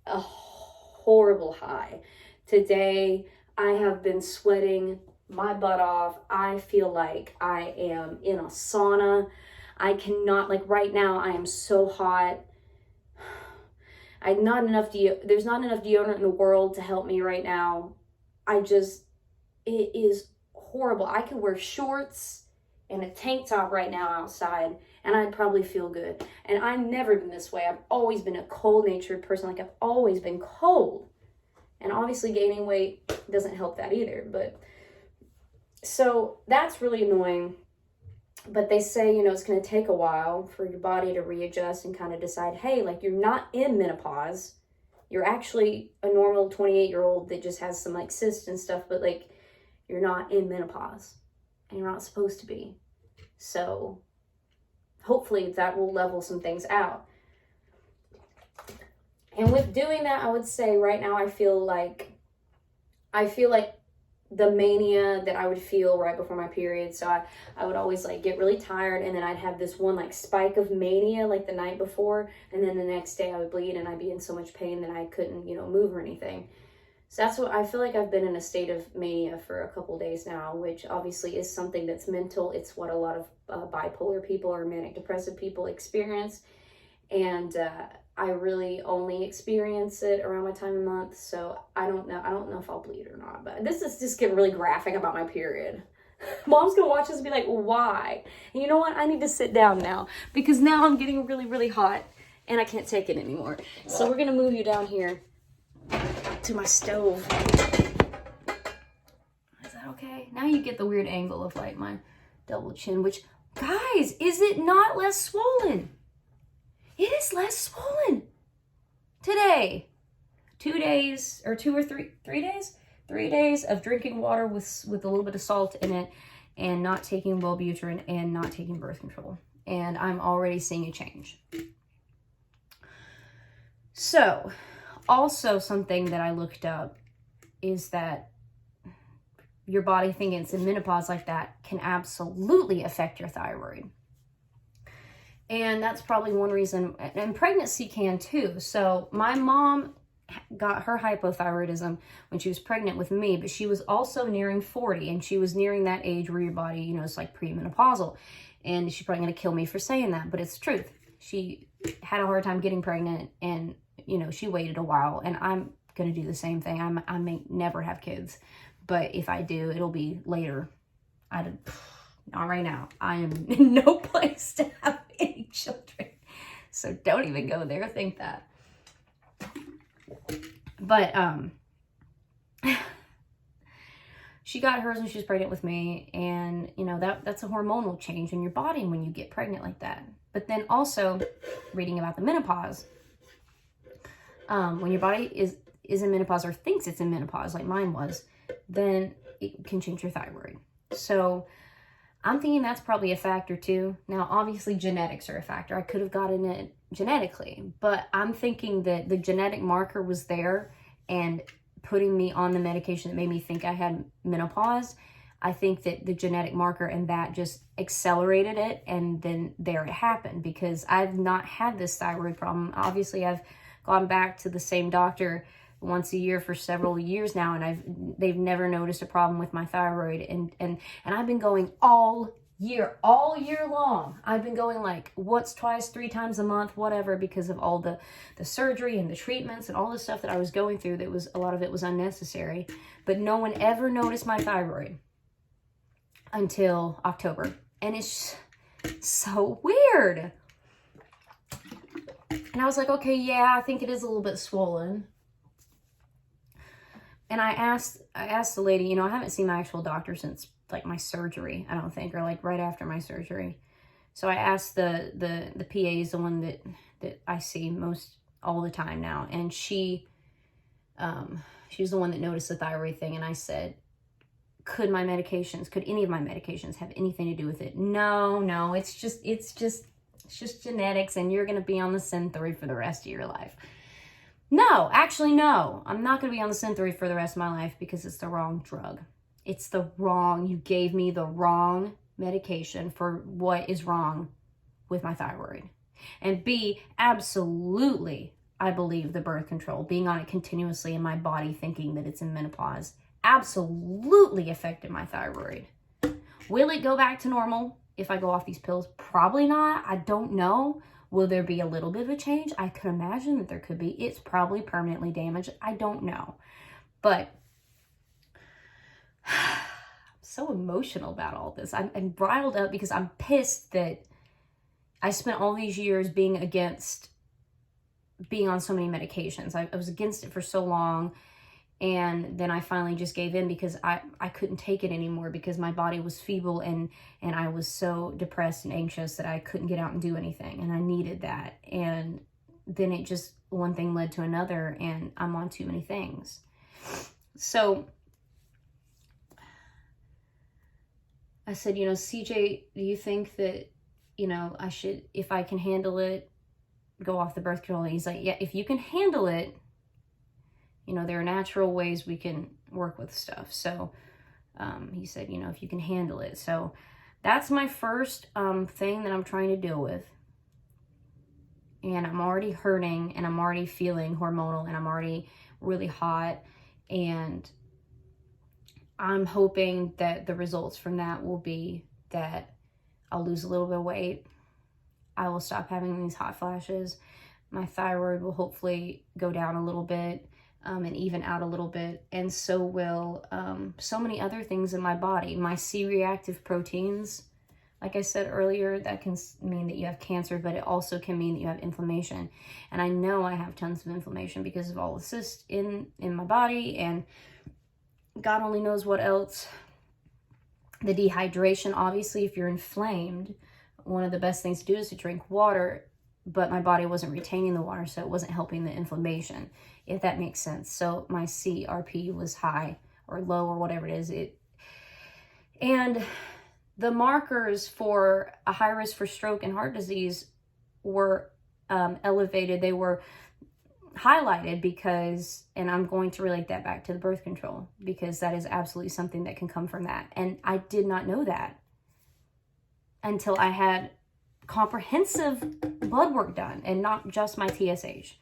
a horrible high. Today, I have been sweating my butt off. I feel like I am in a sauna. I cannot, like right now, I am so hot. There's not enough deodorant in the world to help me right now. It is horrible. I could wear shorts and a tank top right now outside, and I'd probably feel good. And I've never been this way. I've always been a cold-natured person. Like, I've always been cold. And obviously gaining weight doesn't help that either. But so that's really annoying. But they say, you know, it's going to take a while for your body to readjust and kind of decide, hey, like, you're not in menopause. You're actually a normal 28-year-old that just has some like cysts and stuff, but like, you're not in menopause and you're not supposed to be. So hopefully that will level some things out. And with doing that, I would say right now I feel like the mania that I would feel right before my period. So I would always like get really tired, and then I'd have this one like spike of mania like the night before, and then the next day I would bleed and I'd be in so much pain that I couldn't, you know, move or anything. So that's what I feel like. I've been in a state of mania for a couple days now, which obviously is something that's mental. It's what a lot of bipolar people or manic depressive people experience. And I really only experience it around my time of month. So I don't know if I'll bleed or not, but this is just getting really graphic about my period. Mom's gonna watch this and be like, why? And you know what? I need to sit down now because now I'm getting really, really hot and I can't take it anymore. So we're gonna move you down here to my stove. Is that okay? Now you get the weird angle of like my double chin, which, guys, is it not less swollen? It is less swollen today. 2 days or 2 or 3 days? 3 days of drinking water with a little bit of salt in it and not taking Wellbutrin and not taking birth control. And I'm already seeing a change. So, also something that I looked up is that your body thinking it's in menopause like that can absolutely affect your thyroid. And that's probably one reason, and pregnancy can too. So my mom got her hypothyroidism when she was pregnant with me, but she was also nearing 40, and she was nearing that age where your body, you know, it's like premenopausal. And she's probably going to kill me for saying that, but it's the truth. She had a hard time getting pregnant, and, you know, she waited a while, and I'm going to do the same thing. I may never have kids, but if I do, it'll be later. Not right now. I am in no place to have any children. So don't even go there. Think that. But she got hers when she was pregnant with me, and you know that's a hormonal change in your body when you get pregnant like that. But then also reading about the menopause, when your body is in menopause or thinks it's in menopause, like mine was, then it can change your thyroid. So I'm thinking that's probably a factor too. Now, obviously genetics are a factor. I could have gotten it genetically, but I'm thinking that the genetic marker was there and putting me on the medication that made me think I had menopause. I think that the genetic marker and that just accelerated it, and then there it happened, because I've not had this thyroid problem. Obviously, I've gone back to the same doctor once a year for several years now, and they've never noticed a problem with my thyroid, and I've been going all year long. I've been going like once, twice, 3 times a month, whatever, because of all the surgery and the treatments and all the stuff that I was going through. That was, a lot of it was unnecessary, but no one ever noticed my thyroid until October, and it's so weird. And I was like, okay, yeah, I think it is a little bit swollen. And I asked the lady, you know, I haven't seen my actual doctor since like my surgery, I don't think, or like right after my surgery. So I asked the PA's, the one that I see most all the time now, and she's the one that noticed the thyroid thing. And I said, could any of my medications have anything to do with it? No, it's just genetics, and you're going to be on the Synthroid for the rest of your life. No, actually, no. I'm not going to be on the Synthroid for the rest of my life, because it's the wrong drug. You gave me the wrong medication for what is wrong with my thyroid. And B, absolutely, I believe the birth control, being on it continuously in my body, thinking that it's in menopause, absolutely affected my thyroid. Will it go back to normal if I go off these pills? Probably not. I don't know. Will there be a little bit of a change? I could imagine that there could be. It's probably permanently damaged. I don't know. But I'm so emotional about all this. I'm riled up because I'm pissed that I spent all these years being against being on so many medications. I was against it for so long. And then I finally just gave in because I couldn't take it anymore, because my body was feeble, and I was so depressed and anxious that I couldn't get out and do anything, and I needed that. And then it just, one thing led to another, and I'm on too many things. So I said, you know, CJ, do you think that, you know, I should, if I can handle it, go off the birth control? And he's like, yeah, if you can handle it, you know, there are natural ways we can work with stuff. So he said, you know, if you can handle it. So that's my first thing that I'm trying to deal with. And I'm already hurting, and I'm already feeling hormonal, and I'm already really hot. And I'm hoping that the results from that will be that I'll lose a little bit of weight. I will stop having these hot flashes. My thyroid will hopefully go down a little bit. And even out a little bit, and so will so many other things in my body. My C-reactive proteins, like I said earlier, that can mean that you have cancer, but it also can mean that you have inflammation. And I know I have tons of inflammation because of all the cysts in my body, and God only knows what else. The dehydration, obviously, if you're inflamed, one of the best things to do is to drink water, but my body wasn't retaining the water, so it wasn't helping the inflammation, if that makes sense. So my CRP was high or low or whatever it is. And the markers for a high risk for stroke and heart disease were elevated. They were highlighted because, and I'm going to relate that back to the birth control, because that is absolutely something that can come from that. And I did not know that until I had comprehensive blood work done, and not just my TSH.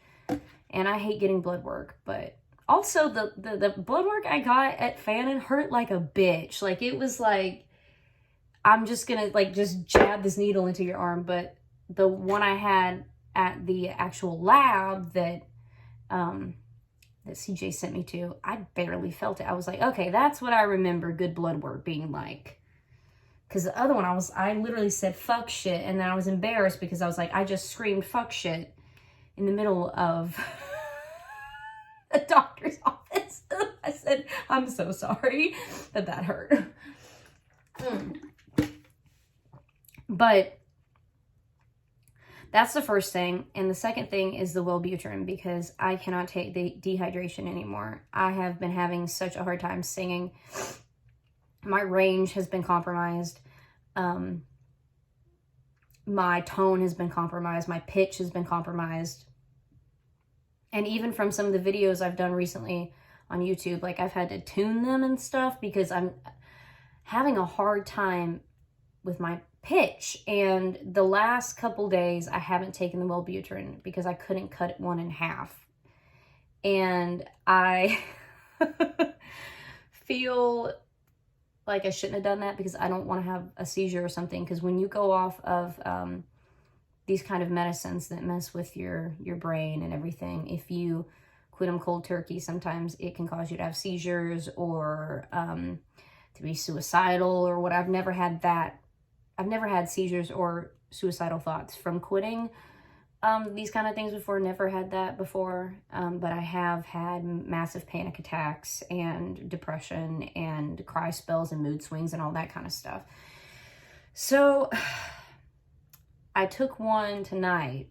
And I hate getting blood work, but also the blood work I got at Fannin hurt like a bitch. Like, it was like, I'm just gonna like just jab this needle into your arm. But the one I had at the actual lab that CJ sent me to, I barely felt it. I was like, okay, that's what I remember good blood work being like. Because the other one, I literally said fuck shit, and then I was embarrassed because I was like, I just screamed fuck shit in the middle of a doctor's office. I said, I'm so sorry that hurt. But that's the first thing. And the second thing is the Wellbutrin, because I cannot take the dehydration anymore. I have been having such a hard time singing. My range has been compromised. My tone has been compromised. My pitch has been compromised. And even from some of the videos I've done recently on YouTube, like I've had to tune them and stuff because I'm having a hard time with my pitch. And the last couple days I haven't taken the Wellbutrin because I couldn't cut one in half. And I feel like I shouldn't have done that because I don't want to have a seizure or something. Because when you go off of these kind of medicines that mess with your brain and everything, if you quit them cold turkey, sometimes it can cause you to have seizures or to be suicidal or what. I've never had that. I've never had seizures or suicidal thoughts from quitting these kind of things before. Never had that before, but I have had massive panic attacks and depression and cry spells and mood swings and all that kind of stuff. So I took one tonight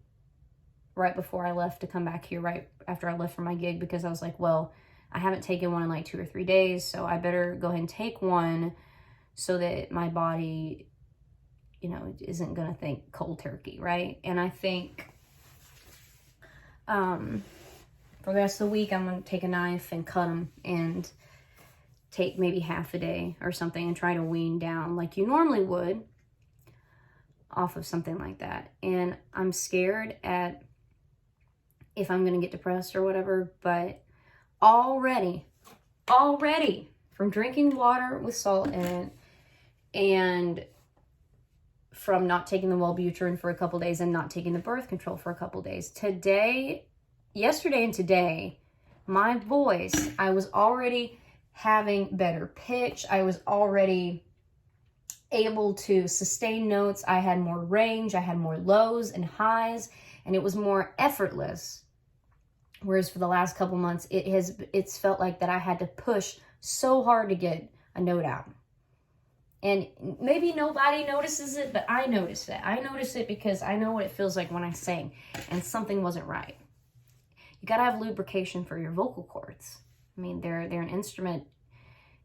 right before I left to come back here, right after I left for my gig, because I was like, well, I haven't taken one in like 2 or 3 days, so I better go ahead and take one so that my body, you know, isn't going to think cold turkey, right? And I think for the rest of the week, I'm going to take a knife and cut them and take maybe half a day or something and try to wean down like you normally would off of something like that. And I'm scared at if I'm going to get depressed or whatever, but already from drinking water with salt in it and from not taking the Wellbutrin for a couple days and not taking the birth control for a couple days. Yesterday and today, my voice, I was already having better pitch. I was already able to sustain notes. I had more range. I had more lows and highs, and it was more effortless. Whereas for the last couple months, it's felt like that I had to push so hard to get a note out. And maybe nobody notices it, but I noticed it. I noticed it because I know what it feels like when I sing and something wasn't right. You got to have lubrication for your vocal cords. I mean, they're an instrument.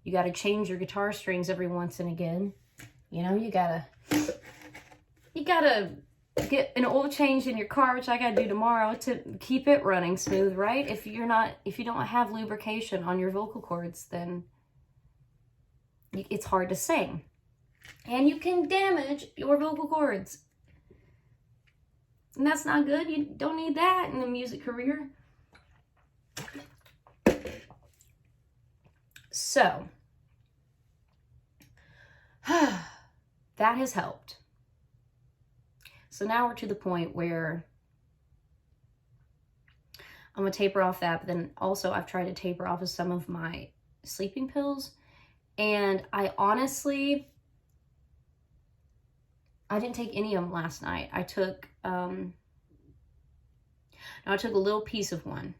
You got to change your guitar strings every once and again. You know, you got to get an oil change in your car, which I got to do tomorrow to keep it running smooth, right? If you don't have lubrication on your vocal cords, then it's hard to sing. And you can damage your vocal cords. And that's not good. You don't need that in a music career. So, that has helped. So now we're to the point where I'm going to taper off that, but then also I've tried to taper off of some of my sleeping pills. And I honestly, I didn't take any of them last night. I took a little piece of one.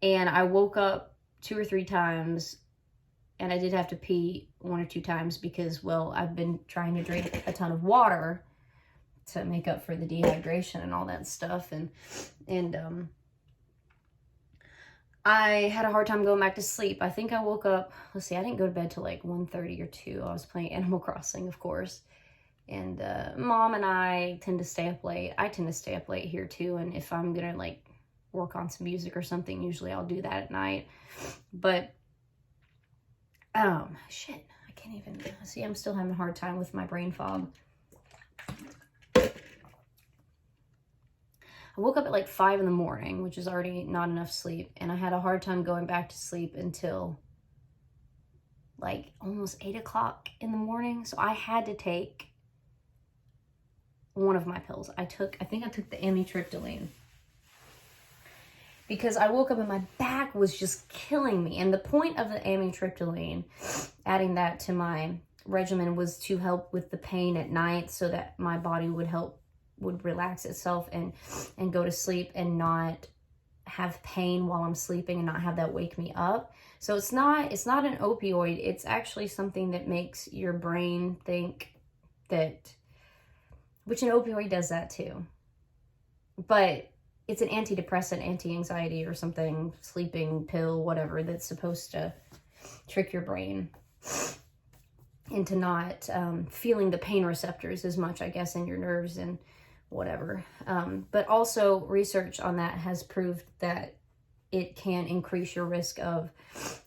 And I woke up 2 or 3 times, and I did have to pee 1 or 2 times because, well, I've been trying to drink a ton of water to make up for the dehydration and all that stuff. And I had a hard time going back to sleep. I think I woke up, I didn't go to bed till like 1:30 or 2. I was playing Animal Crossing, of course. And Mom and I tend to stay up late. I tend to stay up late here too. And if I'm going to like work on some music or something, usually I'll do that at night. But, shit, I can't even, see, I'm still having a hard time with my brain fog. I woke up at like 5 in the morning, which is already not enough sleep. And I had a hard time going back to sleep until like almost 8 o'clock in the morning. So I had to take one of my pills. I think I took the amitriptyline. Because I woke up and my back was just killing me. And the point of the amitriptyline, adding that to my regimen, was to help with the pain at night so that my body would relax itself and go to sleep and not have pain while I'm sleeping and not have that wake me up. So it's not an opioid. It's actually something that makes your brain think that, which an opioid does that too. But it's an antidepressant, anti-anxiety or something, sleeping pill, whatever, that's supposed to trick your brain. into not feeling the pain receptors as much, I guess, in your nerves and whatever. But also research on that has proved that it can increase your risk of,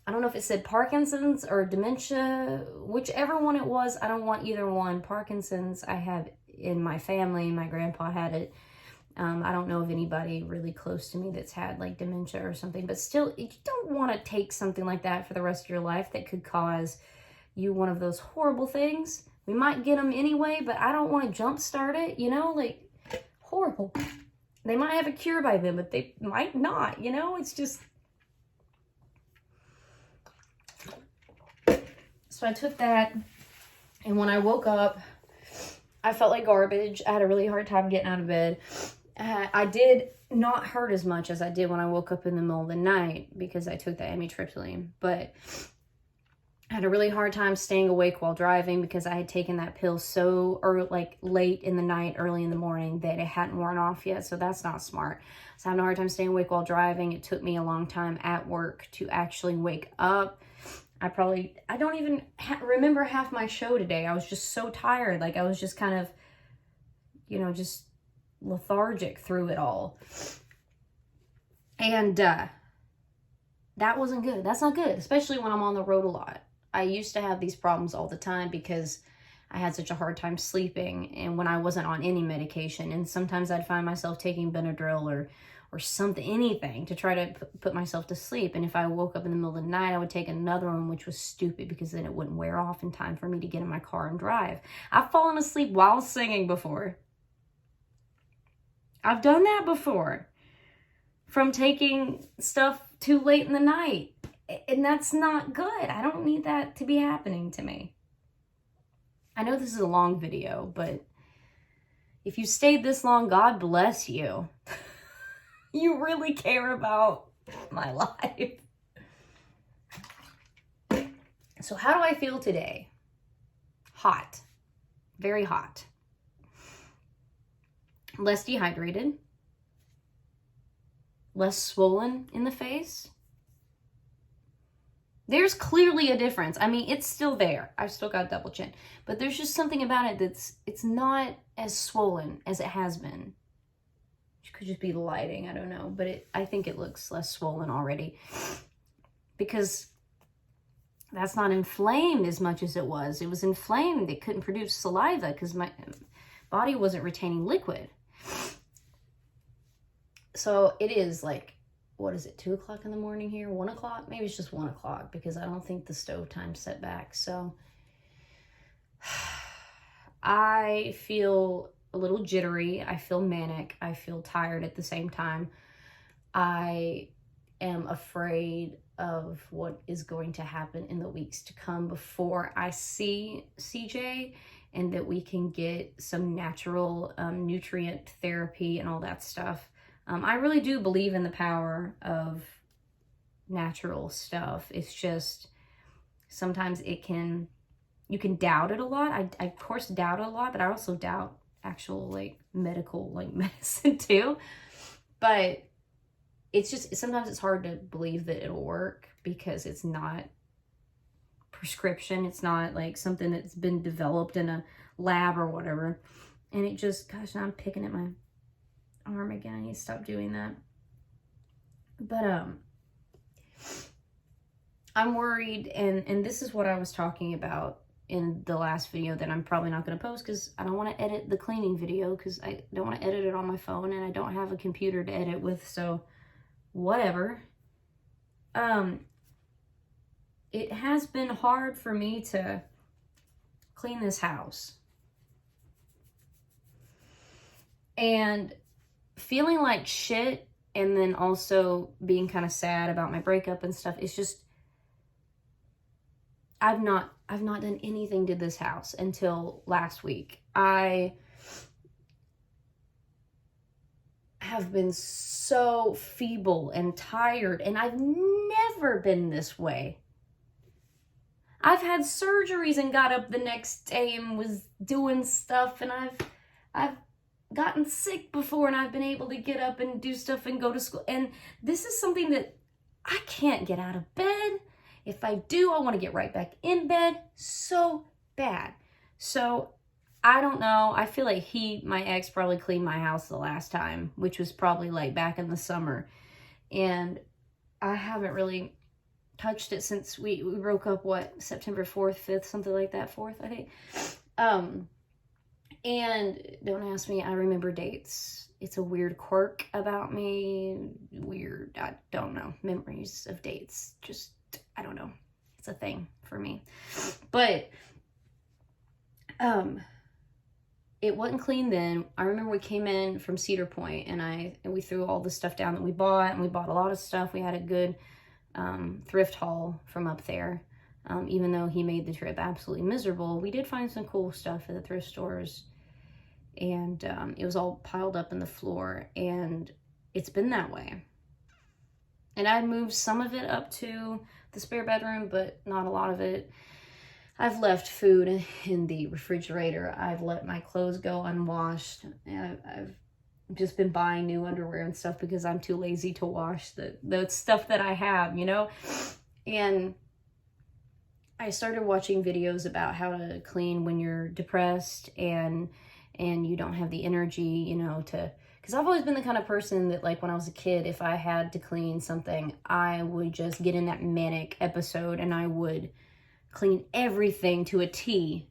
I don't know if it said Parkinson's or dementia, whichever one it was. I don't want either one. Parkinson's, I have in my family. My grandpa had it. I don't know of anybody really close to me that's had like dementia or something, but still, you don't want to take something like that for the rest of your life that could cause you one of those horrible things. We might get them anyway, but I don't want to jumpstart it, you know, like horrible. They might have a cure by then, but they might not, you know? It's just... So I took that, and when I woke up, I felt like garbage. I had a really hard time getting out of bed. I did not hurt as much as I did when I woke up in the middle of the night because I took the amitriptyline, but I had a really hard time staying awake while driving because I had taken that pill so early, like late in the night, early in the morning, that it hadn't worn off yet. So that's not smart. So I had a hard time staying awake while driving. It took me a long time at work to actually wake up. I don't even remember half my show today. I was just so tired. Like I was just kind of, you know, just lethargic through it all. And that wasn't good. That's not good, especially when I'm on the road a lot. I used to have these problems all the time because I had such a hard time sleeping and when I wasn't on any medication. And sometimes I'd find myself taking Benadryl or something, anything to try to put myself to sleep. And if I woke up in the middle of the night, I would take another one, which was stupid because then it wouldn't wear off in time for me to get in my car and drive. I've fallen asleep while singing before. I've done that before from taking stuff too late in the night. And that's not good. I don't need that to be happening to me. I know this is a long video, but if you stayed this long, God bless you. You really care about my life. So how do I feel today? Hot. Very hot. Less dehydrated. Less swollen in the face. There's clearly a difference. I mean, it's still there. I've still got double chin. But there's just something about it it's not as swollen as it has been. It could just be the lighting, I don't know. But I think it looks less swollen already. Because that's not inflamed as much as it was. It was inflamed. It couldn't produce saliva because my body wasn't retaining liquid. So it is like, what is it, 2 o'clock in the morning here? 1 o'clock? Maybe it's just 1 o'clock because I don't think the stove time's set back. So I feel a little jittery. I feel manic. I feel tired at the same time. I am afraid of what is going to happen in the weeks to come before I see CJ and that we can get some natural nutrient therapy and all that stuff. I really do believe in the power of natural stuff. It's just sometimes you can doubt it a lot. I of course doubt it a lot, but I also doubt actual like medical like medicine too. But it's just sometimes it's hard to believe that it'll work because it's not prescription. It's not like something that's been developed in a lab or whatever. And it just, gosh, now I'm picking at my arm again. I need to stop doing that. But I'm worried, and this is what I was talking about in the last video that I'm probably not going to post because I don't want to edit the cleaning video because I don't want to edit it on my phone and I don't have a computer to edit with, so whatever. It has been hard for me to clean this house. And feeling like shit and then also being kind of sad about my breakup and stuff. It's just, I've not done anything to this house until last week. I have been so feeble and tired, and I've never been this way. I've had surgeries and got up the next day and was doing stuff, and I've gotten sick before and I've been able to get up and do stuff and go to school. And this is something that I can't get out of bed. If I do, I want to get right back in bed so bad. So I don't know. I feel like my ex probably cleaned my house the last time, which was probably like back in the summer. And I haven't really touched it since we broke up, September 4th, 5th, something like that, 4th, I think. And don't ask me, I remember dates. It's a weird quirk about me. Weird, I don't know. Memories of dates. Just, I don't know. It's a thing for me. But, it wasn't clean then. I remember we came in from Cedar Point and we threw all the stuff down that we bought, and we bought a lot of stuff. We had a good thrift haul from up there. Even though he made the trip absolutely miserable, we did find some cool stuff at the thrift stores. And it was all piled up in the floor, and it's been that way. And I moved some of it up to the spare bedroom, but not a lot of it. I've left food in the refrigerator. I've let my clothes go unwashed. I've just been buying new underwear and stuff because I'm too lazy to wash the stuff that I have, you know? And I started watching videos about how to clean when you're depressed and you don't have the energy, you know, because I've always been the kind of person that, like, when I was a kid, if I had to clean something, I would just get in that manic episode and I would clean everything to a T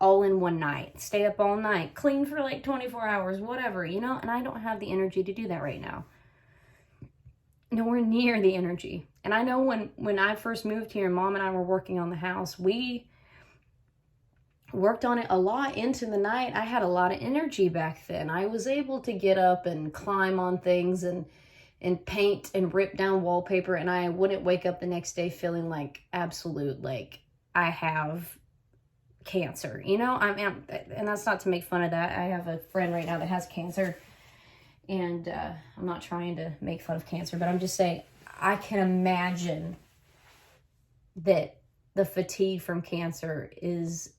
all in one night, stay up all night, clean for like 24 hours, whatever, you know, and I don't have the energy to do that right now. Nowhere near the energy. And I know when I first moved here and Mom and I were working on the house, we worked on it a lot into the night. I had a lot of energy back then. I was able to get up and climb on things and paint and rip down wallpaper, and I wouldn't wake up the next day feeling like absolute, like, I have cancer, you know? And that's not to make fun of that. I have a friend right now that has cancer, and I'm not trying to make fun of cancer, but I'm just saying I can imagine that the fatigue from cancer is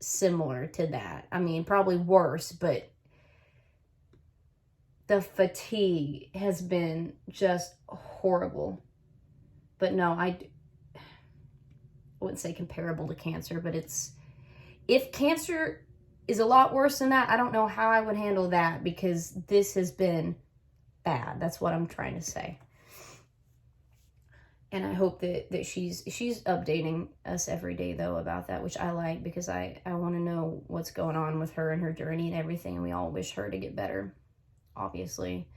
similar to that. I mean, probably worse, but the fatigue has been just horrible. But no, I wouldn't say comparable to cancer, but if cancer is a lot worse than that, I don't know how I would handle that, because this has been bad. That's what I'm trying to say. And I hope that she's updating us every day, though, about that, which I like, because I want to know what's going on with her and her journey and everything. And we all wish her to get better, obviously.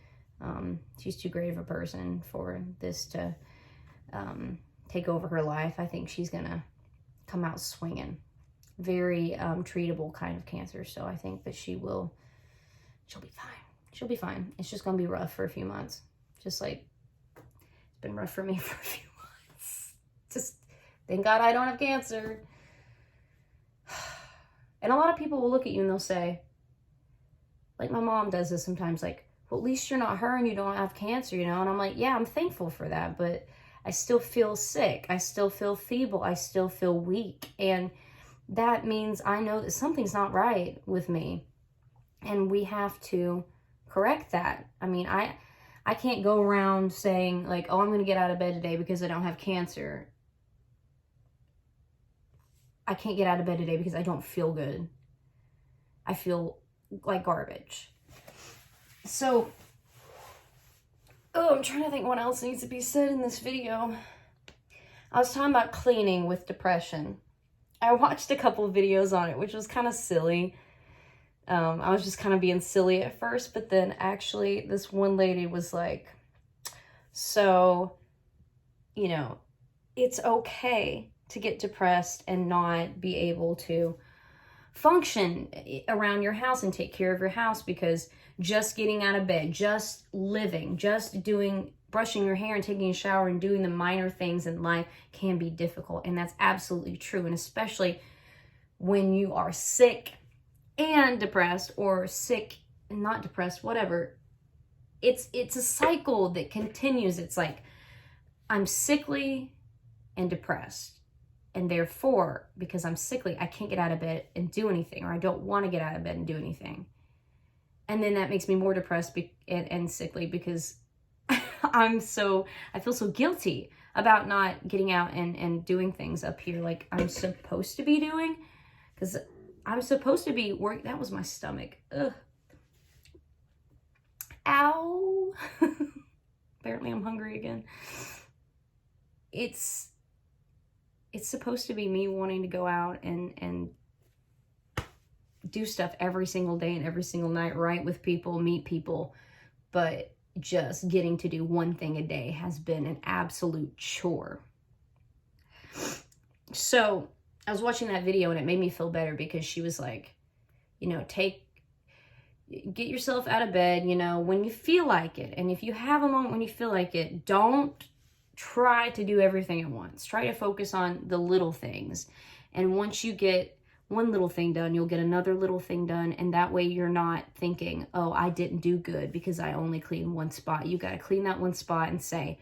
She's too great of a person for this to take over her life. I think she's going to come out swinging. Very treatable kind of cancer. So I think that she'll be fine. She'll be fine. It's just going to be rough for a few months. Just like it's been rough for me for a few months. Just thank God I don't have cancer. And a lot of people will look at you and they'll say, like my mom does this sometimes, like, well, at least you're not her and you don't have cancer, you know? And I'm like, yeah, I'm thankful for that, but I still feel sick. I still feel feeble. I still feel weak. And that means I know that something's not right with me. And we have to correct that. I mean, I can't go around saying, like, oh, I'm going to get out of bed today because I don't have cancer. I can't get out of bed today because I don't feel good. I feel like garbage. So, I'm trying to think what else needs to be said in this video. I was talking about cleaning with depression. I watched a couple of videos on it, which was kind of silly. I was just kind of being silly at first, but then actually this one lady was like, so, you know, it's okay to get depressed and not be able to function around your house and take care of your house, because just getting out of bed, just living, just brushing your hair and taking a shower and doing the minor things in life can be difficult. And that's absolutely true. And especially when you are sick and depressed, or sick and not depressed, whatever. It's a cycle that continues. It's like, I'm sickly and depressed. And therefore, because I'm sickly, I can't get out of bed and do anything, or I don't want to get out of bed and do anything. And then that makes me more depressed and sickly, because I feel so guilty about not getting out and doing things up here like I'm supposed to be doing. Because I'm supposed to be working. That was my stomach. Ugh. Ow. Apparently I'm hungry again. It's supposed to be me wanting to go out and do stuff every single day and every single night, write with people, meet people. But just getting to do one thing a day has been an absolute chore. So I was watching that video and it made me feel better, because she was like, you know, get yourself out of bed, you know, when you feel like it. And if you have a moment when you feel like it, don't try to do everything at once. Try to focus on the little things. And once you get one little thing done, you'll get another little thing done. And that way you're not thinking, oh, I didn't do good because I only cleaned one spot. You got to clean that one spot and say,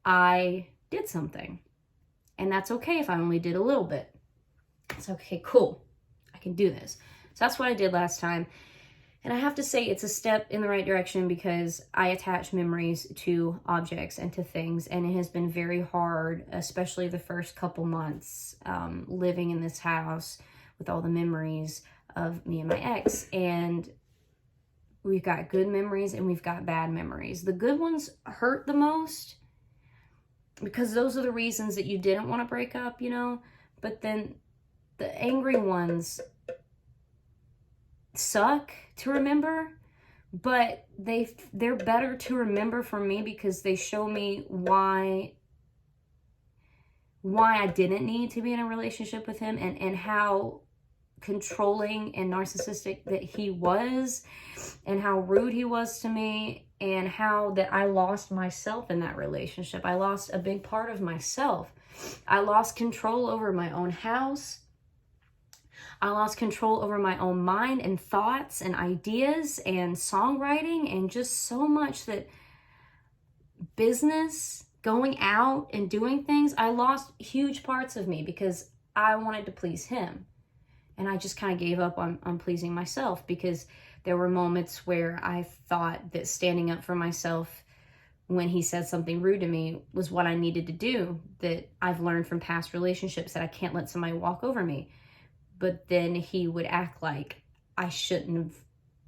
I did something. And that's okay if I only did a little bit. It's okay, cool. I can do this. So that's what I did last time. And I have to say it's a step in the right direction, because I attach memories to objects and to things. And it has been very hard, especially the first couple months, living in this house with all the memories of me and my ex. And we've got good memories and we've got bad memories. The good ones hurt the most, because those are the reasons that you didn't want to break up, you know. But then the angry ones suck to remember, but they're better to remember for me, because they show me why I didn't need to be in a relationship with him, and how controlling and narcissistic that he was, and how rude he was to me, and how that I lost myself in that relationship. I lost a big part of myself. I lost control over my own house. I lost control over my own mind and thoughts and ideas and songwriting, and just so much that business, going out and doing things, I lost huge parts of me because I wanted to please him. And I just kind of gave up on pleasing myself, because there were moments where I thought that standing up for myself when he said something rude to me was what I needed to do, that I've learned from past relationships, that I can't let somebody walk over me. But then he would act like I shouldn't have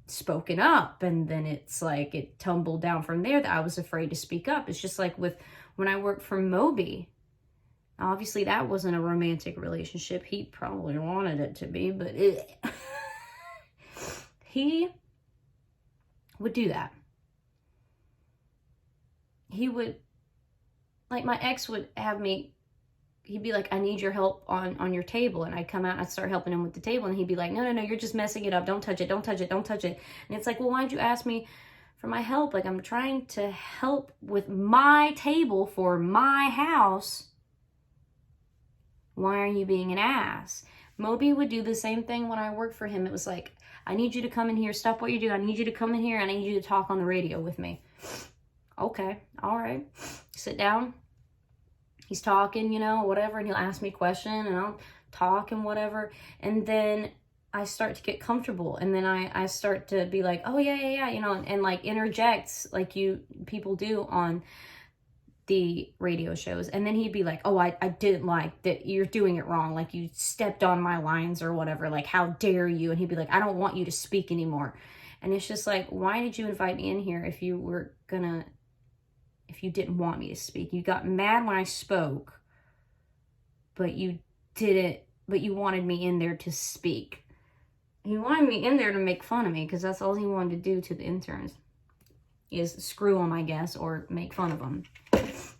spoken up. And then it's like it tumbled down from there, that I was afraid to speak up. It's just like with when I worked for Moby. Obviously, that wasn't a romantic relationship. He probably wanted it to be, but he would do that. He would, like, my ex would have me, he'd be like, I need your help on your table. And I'd come out and I'd start helping him with the table. And he'd be like, no, you're just messing it up. Don't touch it. Don't touch it. Don't touch it. And it's like, well, why'd you ask me for my help? Like, I'm trying to help with my table for my house. Why are you being an ass? Moby would do the same thing when I worked for him. It was like, I need you to come in here. Stop what you're doing. I need you to come in here. I need you to talk on the radio with me. Okay. All right. Sit down. He's talking, you know, whatever. And he'll ask me a question and I'll talk and whatever. And then I start to get comfortable. And then I start to be like, oh, yeah, you know, and like interjects like people do on the radio shows. And then he'd be like, oh, I didn't like that, you're doing it wrong, like you stepped on my lines or whatever, like how dare you. And he'd be like, I don't want you to speak anymore. And it's just like, why did you invite me in here if you didn't want me to speak? You got mad when I spoke, but you wanted me in there to speak. He wanted me in there to make fun of me, because that's all he wanted to do to the interns, is screw them, I guess, or make fun of them.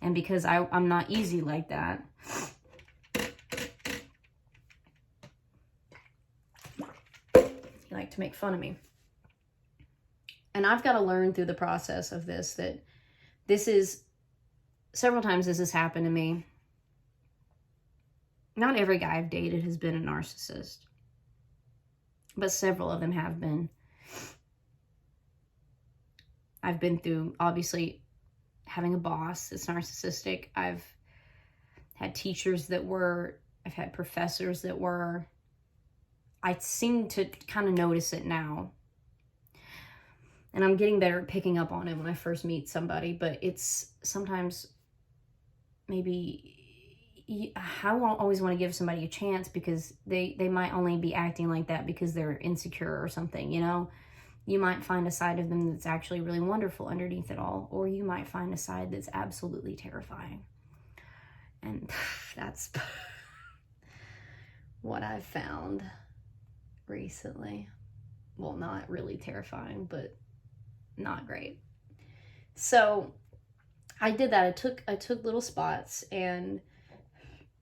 And because I'm not easy like that, he liked to make fun of me. And I've got to learn through the process of this, that this is, several times this has happened to me. Not every guy I've dated has been a narcissist, but several of them have been. I've been through, obviously, having a boss that's narcissistic. I've had teachers that were, I've had professors that were. I seem to kind of notice it now. And I'm getting better at picking up on it when I first meet somebody, but it's sometimes maybe I won't always want to give somebody a chance because they might only be acting like that because they're insecure or something, you know? You might find a side of them that's actually really wonderful underneath it all, or you might find a side that's absolutely terrifying. And that's what I've found recently. Well, not really terrifying, but not great. So I did that. I took little spots, and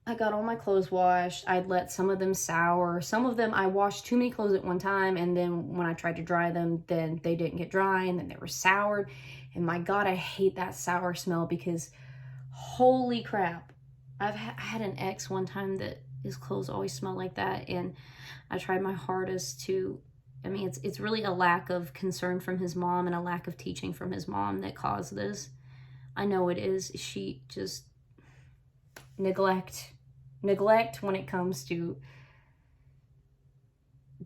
I got all my clothes washed. I'd let some of them sour. Some of them I washed too many clothes at one time, and then when I tried to dry them, then they didn't get dry, and then they were soured. And my God, I hate that sour smell because holy crap. I had an ex one time that his clothes always smell like that, and I tried my hardest to, I mean, it's really a lack of concern from his mom and a lack of teaching from his mom that caused this. I know it is. She just neglect when it comes to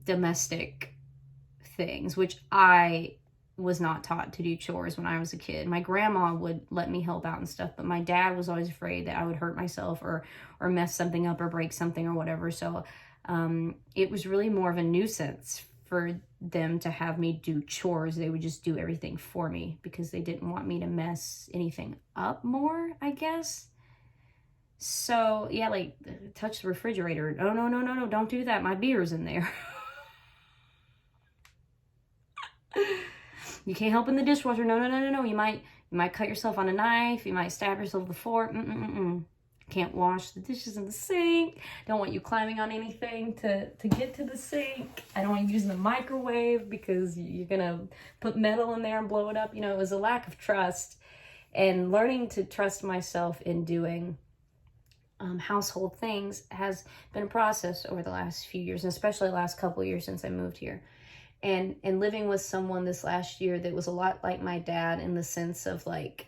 domestic things, which I was not taught to do chores when I was a kid. My grandma would let me help out and stuff, but my dad was always afraid that I would hurt myself or mess something up or break something or whatever. So it was really more of a nuisance for them to have me do chores. They would just do everything for me because they didn't want me to mess anything up more, I guess. So yeah, like touch the refrigerator. No, don't do that. My beer's in there. You can't help in the dishwasher. No. You might cut yourself on a knife. You might stab yourself with a fork. Can't wash the dishes in the sink. Don't want you climbing on anything to get to the sink. I don't want you using the microwave because you're gonna put metal in there and blow it up. You know, it was a lack of trust, and learning to trust myself in doing household things has been a process over the last few years, and especially the last couple of years since I moved here. And living with someone this last year that was a lot like my dad in the sense of like,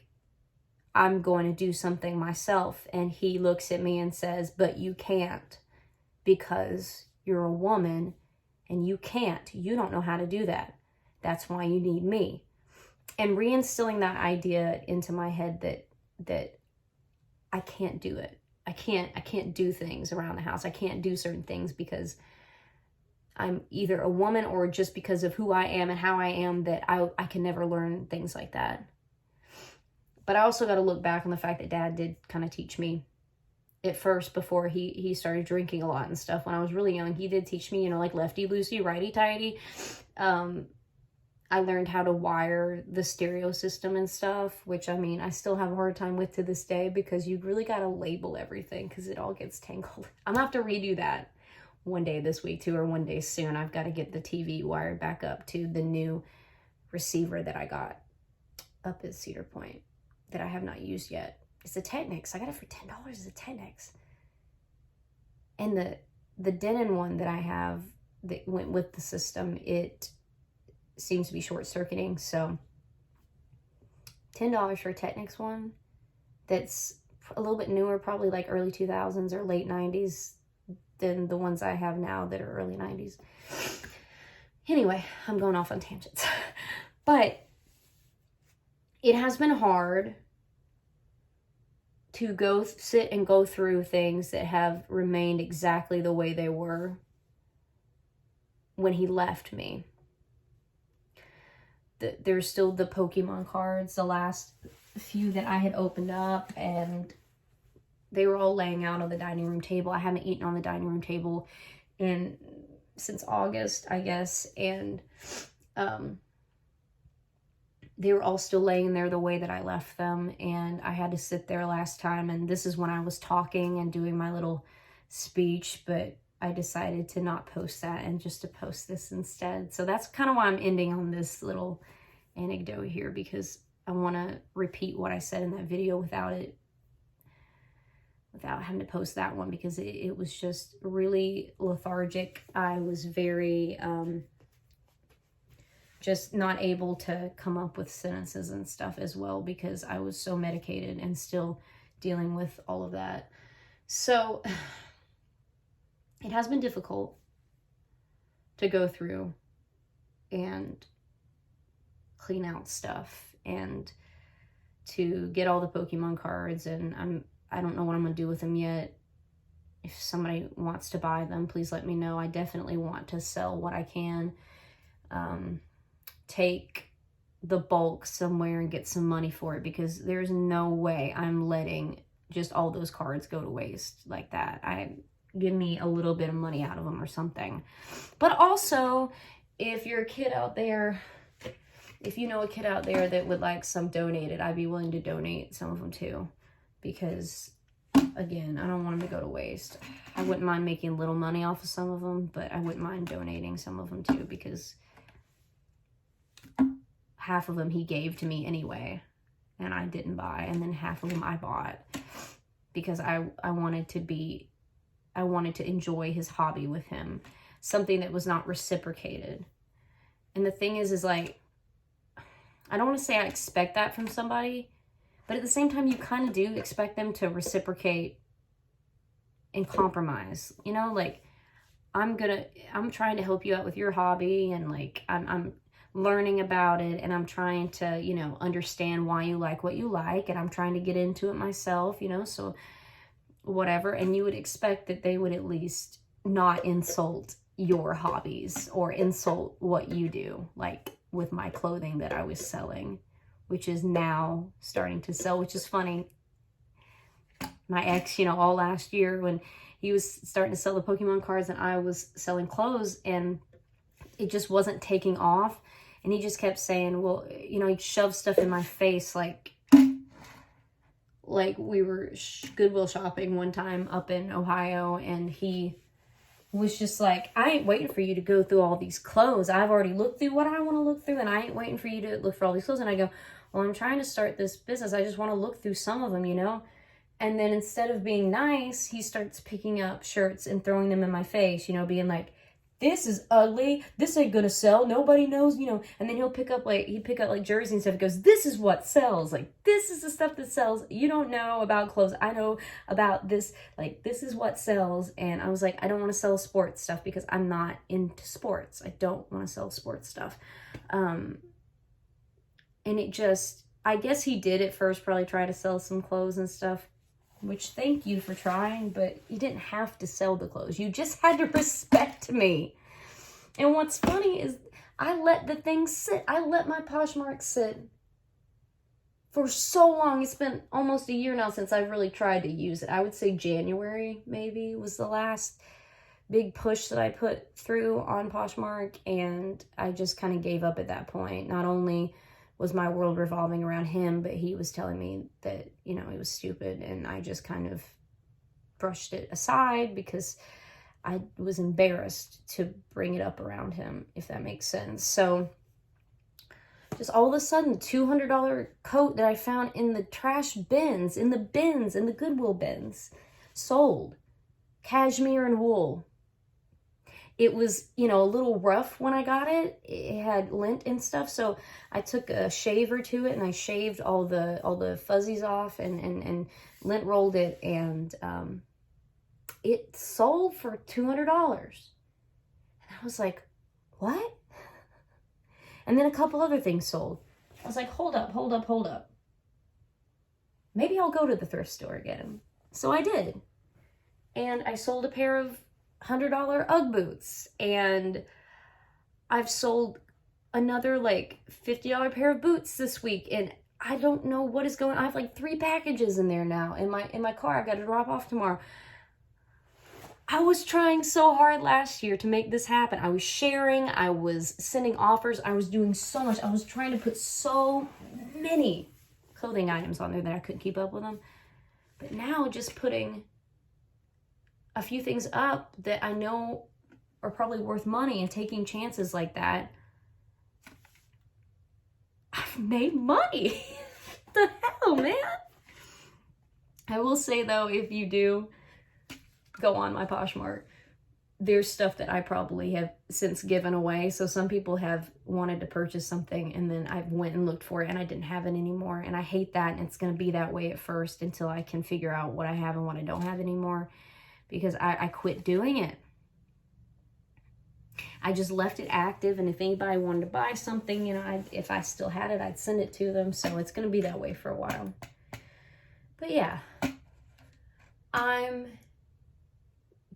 I'm going to do something myself. And he looks at me and says, but you can't because you're a woman and you can't. You don't know how to do that. That's why you need me. And reinstilling that idea into my head that I can't do it. I can't do things around the house. I can't do certain things because I'm either a woman or just because of who I am and how I am that I can never learn things like that. But I also got to look back on the fact that Dad did kind of teach me at first before he started drinking a lot and stuff. When I was really young, he did teach me, you know, like lefty loosey, righty tighty. I learned how to wire the stereo system and stuff, which I mean, I still have a hard time with to this day because you really got to label everything because it all gets tangled. I'm gonna have to redo that one day this week too, or one day soon. I've got to get the TV wired back up to the new receiver that I got up at Cedar Point that I have not used yet. It's a Technics. I got it for $10 as a Technics. And the Denon one that I have that went with the system, it seems to be short-circuiting. So $10 for a Technics one that's a little bit newer, probably like early 2000s or late 90s than the ones I have now that are early 90s. Anyway, I'm going off on tangents. But it has been hard to sit and go through things that have remained exactly the way they were when he left me. There's still the Pokemon cards, the last few that I had opened up, and they were all laying out on the dining room table. I haven't eaten on the dining room table since August, I guess, and they were all still laying there the way that I left them, and I had to sit there last time, and this is when I was talking and doing my little speech, but I decided to not post that and just to post this instead. So that's kind of why I'm ending on this little anecdote here, because I want to repeat what I said in that video without having to post that one, because it was just really lethargic. I was very just not able to come up with sentences and stuff as well because I was so medicated and still dealing with all of that. So it has been difficult to go through and clean out stuff and to get all the Pokemon cards, and I don't know what I'm going to do with them yet. If somebody wants to buy them, please let me know. I definitely want to sell what I can. Take the bulk somewhere and get some money for it, because there's no way I'm letting just all those cards go to waste like that. Give me a little bit of money out of them or something. But also, if you're a kid out there, if you know a kid out there that would like some donated, I'd be willing to donate some of them too, because again, I don't want them to go to waste. I wouldn't mind making little money off of some of them, but I wouldn't mind donating some of them too, because half of them he gave to me anyway, and I didn't buy, and then half of them I bought because I wanted to enjoy his hobby with him, something that was not reciprocated. And the thing is like, I don't want to say I expect that from somebody, but at the same time, you kind of do expect them to reciprocate and compromise, you know, like I'm trying to help you out with your hobby, and like I'm learning about it, and I'm trying to, you know, understand why you like what you like, and I'm trying to get into it myself, you know, so whatever. And you would expect that they would at least not insult your hobbies or insult what you do, like with my clothing that I was selling, which is now starting to sell, which is funny. My ex, you know, all last year when he was starting to sell the Pokemon cards and I was selling clothes, and it just wasn't taking off. And he just kept saying, well, you know, he'd shove stuff in my face, like we were Goodwill shopping one time up in Ohio, and he was just like, I ain't waiting for you to go through all these clothes. I've already looked through what I want to look through, and I ain't waiting for you to look for all these clothes. And I go, well, I'm trying to start this business. I just want to look through some of them, you know? And then instead of being nice, he starts picking up shirts and throwing them in my face, you know, being like, this is ugly. This ain't gonna sell. Nobody knows, you know. And then he'd pick up like jerseys and stuff. He goes, this is what sells. Like, this is the stuff that sells. You don't know about clothes. I know about this. Like, this is what sells. And I was like, I don't want to sell sports stuff because I'm not into sports. I don't want to sell sports stuff. And it just, I guess he did at first probably try to sell some clothes and stuff, which thank you for trying, but you didn't have to sell the clothes. You just had to respect me. And what's funny is I let the thing sit. I let my Poshmark sit for so long. It's been almost a year now since I've really tried to use it. I would say January maybe was the last big push that I put through on Poshmark, and I just kind of gave up at that point. Not only was my world revolving around him, but he was telling me that, you know, he was stupid, and I just kind of brushed it aside because I was embarrassed to bring it up around him, if that makes sense. So just all of a sudden, $200 coat that I found in the trash bins, in the Goodwill bins, sold. Cashmere and wool. It was, you know, a little rough when I got it. It had lint and stuff, so I took a shaver to it and I shaved all the fuzzies off and lint rolled it, and it sold for $200. And I was like, what? And then a couple other things sold. I was like, hold up. Maybe I'll go to the thrift store again. So I did. And I sold a pair of $100 Ugg boots, and I've sold another like $50 pair of boots this week, and I don't know what is going on. I have like 3 packages in there now in my car. I've got to drop off tomorrow. I was trying so hard last year to make this happen. I was sharing, I was sending offers, I was doing so much. I was trying to put so many clothing items on there that I couldn't keep up with them. But now just putting a few things up that I know are probably worth money and taking chances like that, I've made money. What the hell, man? I will say though, if you do go on my Poshmark, there's stuff that I probably have since given away. So some people have wanted to purchase something and then I went and looked for it and I didn't have it anymore. And I hate that. And it's going to be that way at first until I can figure out what I have and what I don't have anymore, because I quit doing it. I just left it active, and if anybody wanted to buy something, you know, if I still had it, I'd send it to them. So it's going to be that way for a while. But yeah, I'm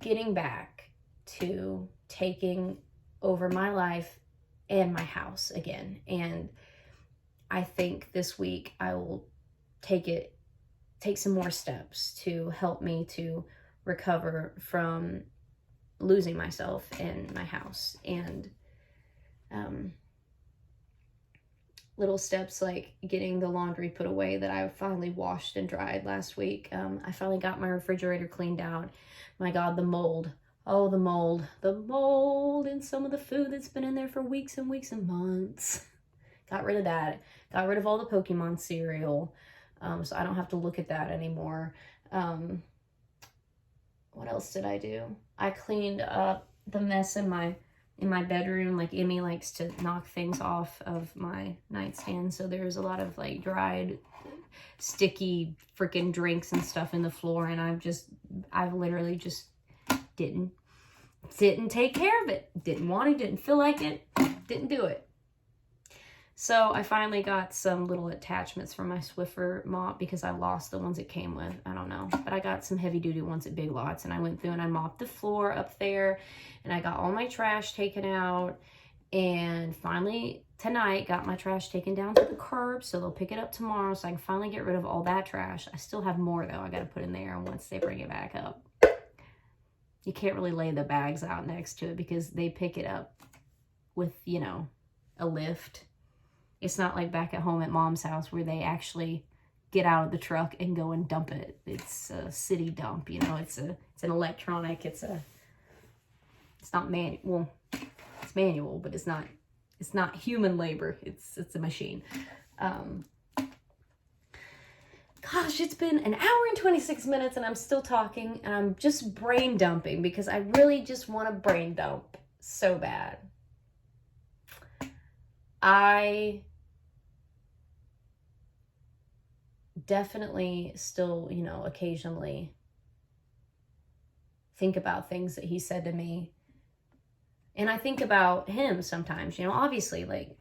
getting back to taking over my life and my house again. And I think this week I will take some more steps to help me to recover from losing myself in my house. And little steps like getting the laundry put away that I finally washed and dried last week. I finally got my refrigerator cleaned out. My God, the mold. Oh, the mold in some of the food that's been in there for weeks and weeks and months. Got rid of that. Got rid of all the Pokemon cereal. So I don't have to look at that anymore. What else did I do? I cleaned up the mess in my bedroom. Like, Emmy likes to knock things off of my nightstand, so there's a lot of like dried, sticky freaking drinks and stuff in the floor, and I literally just didn't take care of it. Didn't want to, didn't feel like it, didn't do it. So I finally got some little attachments for my Swiffer mop because I lost the ones it came with. I don't know. But I got some heavy duty ones at Big Lots, and I went through and I mopped the floor up there, and I got all my trash taken out, and finally tonight got my trash taken down to the curb, so they'll pick it up tomorrow so I can finally get rid of all that trash. I still have more though I got to put in there once they bring it back up. You can't really lay the bags out next to it because they pick it up with, you know, a lift. It's not like back at home at Mom's house where they actually get out of the truck and go and dump it. It's a city dump, you know. It's an electronic. It's not manual. Well, it's manual, but it's not human labor. It's a machine. Gosh, it's been an hour and 26 minutes and I'm still talking, and I'm just brain dumping because I really just want to brain dump so bad. I definitely still, you know, occasionally think about things that he said to me. And I think about him sometimes, you know, obviously, like,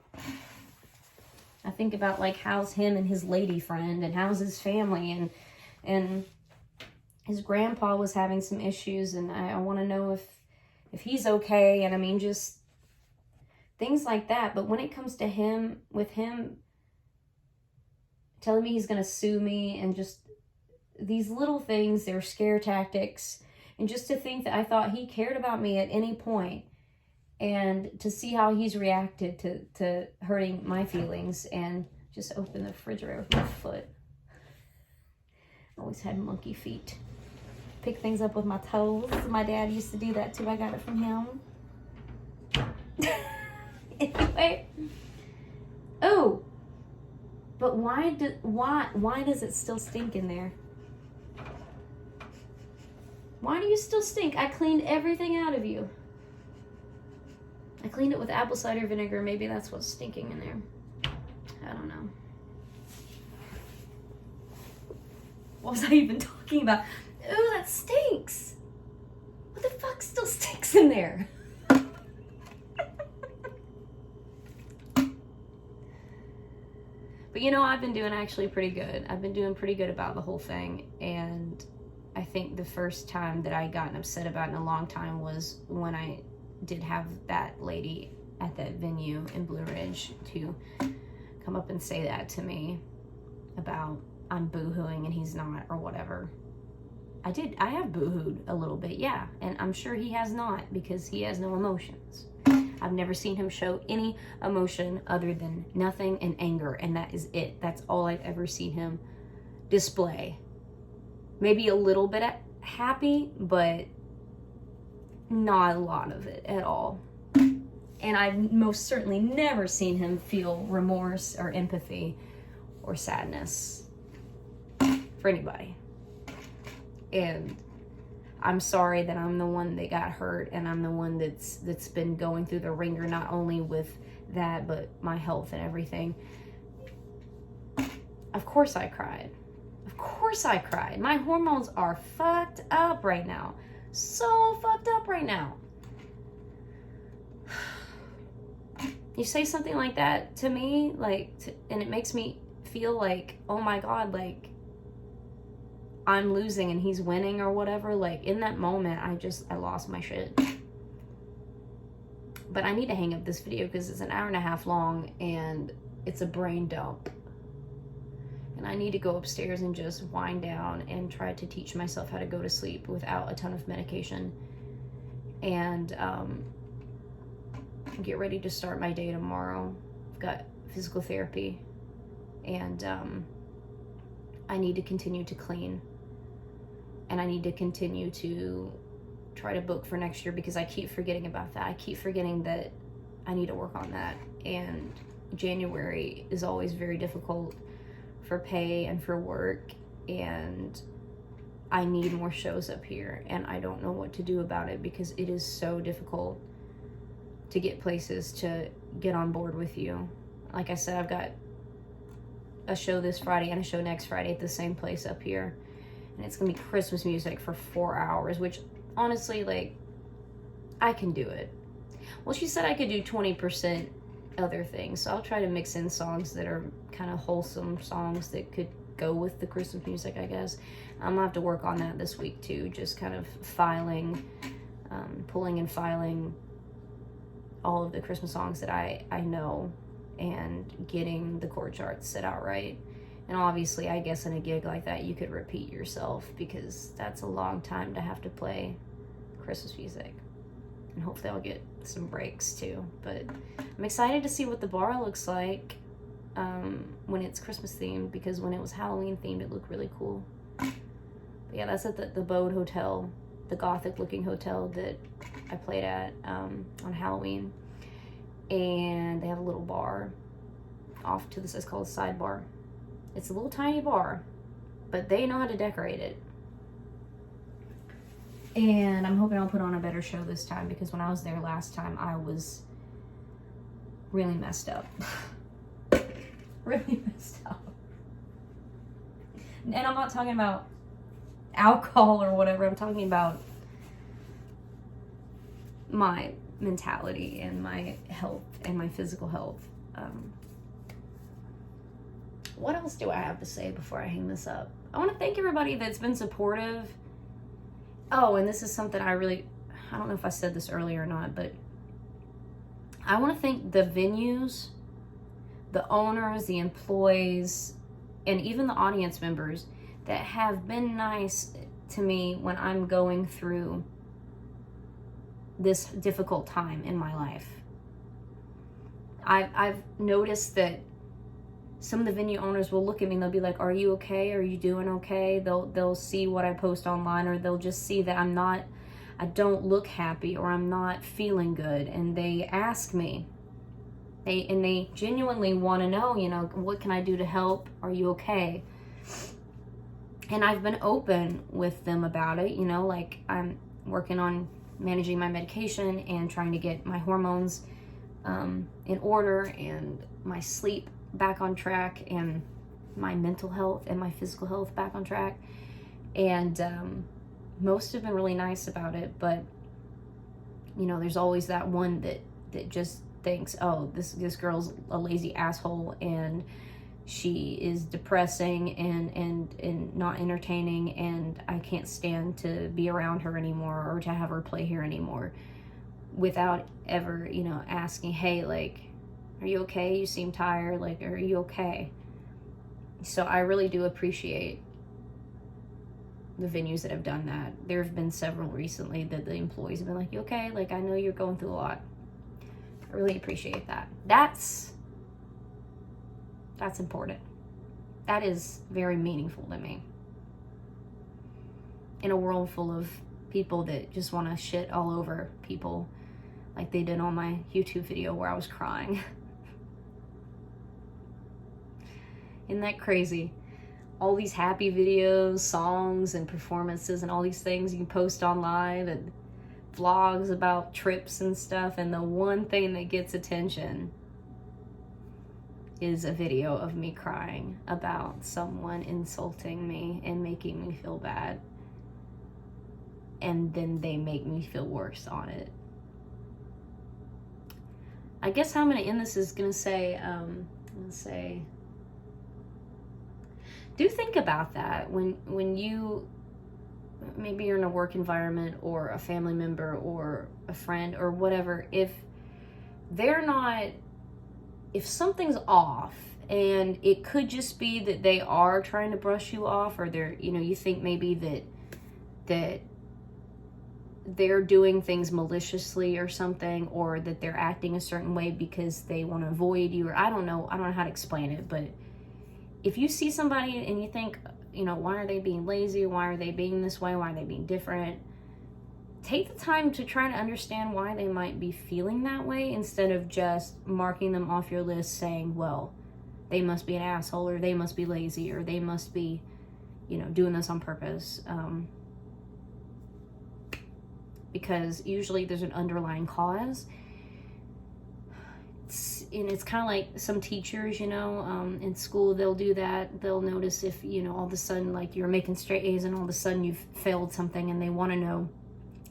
I think about, like, how's him and his lady friend, and how's his family, and his grandpa was having some issues, and I want to know if he's okay, and I mean, just things like that. But when it comes to him, with him telling me he's going to sue me, and just these little things, they're scare tactics, and just to think that I thought he cared about me at any point, and to see how he's reacted to hurting my feelings, and just open the refrigerator with my foot. I always had monkey feet. Pick things up with my toes. My dad used to do that too. I got it from him. Anyway. Oh, but why does it still stink in there? Why do you still stink? I cleaned everything out of you. I cleaned it with apple cider vinegar. Maybe that's what's stinking in there. I don't know. What was I even talking about? Ooh, that stinks. What the fuck still stinks in there? But you know, I've been doing actually pretty good. I've been doing pretty good about the whole thing. And I think the first time that I gotten upset about in a long time was when I did have that lady at that venue in Blue Ridge to come up and say that to me about I'm boo-hooing and he's not, or whatever. I have boo-hooed a little bit, yeah. And I'm sure he has not, because he has no emotions. I've never seen him show any emotion other than nothing and anger, and that is it. That's all I've ever seen him display. Maybe a little bit happy, but not a lot of it at all. And I've most certainly never seen him feel remorse or empathy or sadness for anybody. And I'm sorry that I'm the one that got hurt, and I'm the one that's been going through the ringer, not only with that, but my health and everything. Of course I cried. Of course I cried. My hormones are fucked up right now. So fucked up right now. You say something like that to me, like, and it makes me feel like, oh my God, like, I'm losing and he's winning or whatever, like in that moment, I lost my shit. But I need to hang up this video because it's an hour and a half long and it's a brain dump. And I need to go upstairs and just wind down and try to teach myself how to go to sleep without a ton of medication. And get ready to start my day tomorrow. I've got physical therapy. And I need to continue to clean. And I need to continue to try to book for next year because I keep forgetting about that. I keep forgetting that I need to work on that. And January is always very difficult for pay and for work, and I need more shows up here, and I don't know what to do about it because it is so difficult to get places to get on board with you. Like I said, I've got a show this Friday and a show next Friday at the same place up here, and it's gonna be Christmas music for 4 hours, which honestly, like, I can do it. Well, she said I could do 20% other things, so I'll try to mix in songs that are kind of wholesome songs that could go with the Christmas music, I guess. I'm gonna have to work on that this week too, just kind of pulling and filing all of the Christmas songs that I know and getting the chord charts set out right. And obviously, I guess in a gig like that, you could repeat yourself because that's a long time to have to play Christmas music. And hopefully I'll get some breaks too. But I'm excited to see what the bar looks like when it's Christmas themed, because when it was Halloween themed, it looked really cool. But yeah, that's at the Bode Hotel, the gothic looking hotel that I played at on Halloween. And they have a little bar off to this, it's called Sidebar. It's a little tiny bar, but they know how to decorate it. And I'm hoping I'll put on a better show this time because when I was there last time, I was really messed up. Really messed up. And I'm not talking about alcohol or whatever. I'm talking about my mentality and my health and my physical health. What else do I have to say before I hang this up? I want to thank everybody that's been supportive. Oh, and this is something I don't know if I said this earlier or not, but I want to thank the venues, the owners, the employees, and even the audience members that have been nice to me when I'm going through this difficult time in my life. I've noticed that some of the venue owners will look at me and they'll be like, "Are you okay? Are you doing okay?" They'll see what I post online, or they'll just see that I don't look happy, or I'm not feeling good, and they ask me. They genuinely want to know, what can I do to help? Are you okay? And I've been open with them about it, like I'm working on managing my medication and trying to get my hormones in order and my sleep back on track and my mental health and my physical health back on track. And most have been really nice about it, but there's always that one that just thinks, oh, this girl's a lazy asshole and she is depressing and not entertaining, and I can't stand to be around her anymore or to have her play here anymore, without ever asking, hey, like, are you okay? You seem tired. Like, are you okay? So I really do appreciate the venues that have done that. There have been several recently that the employees have been like, you okay? Like, I know you're going through a lot. I really appreciate that. That's important. That is very meaningful to me. In a world full of people that just want to shit all over people, like they did on my YouTube video where I was crying. Isn't that crazy? All these happy videos, songs, and performances, and all these things you can post online, and vlogs about trips and stuff, and the one thing that gets attention is a video of me crying about someone insulting me and making me feel bad. And then they make me feel worse on it. I guess how I'm going to end this is going to say, do think about that when you, maybe you're in a work environment or a family member or a friend or whatever, if they're not, if something's off, and it could just be that they are trying to brush you off, or they're, you know, you think maybe that they're doing things maliciously or something, or that they're acting a certain way because they want to avoid you, or I don't know how to explain it, but if you see somebody and you think, you know, why are they being lazy? Why are they being this way? Why are they being different? Take the time to try to understand why they might be feeling that way, instead of just marking them off your list saying, well, they must be an asshole, or they must be lazy, or they must be, you know, doing this on purpose. Because usually there's an underlying cause. It's kind of like some teachers, you know, in school, they'll do that. They'll notice if, you know, all of a sudden, like, you're making straight A's and all of a sudden you've failed something, and they want to know,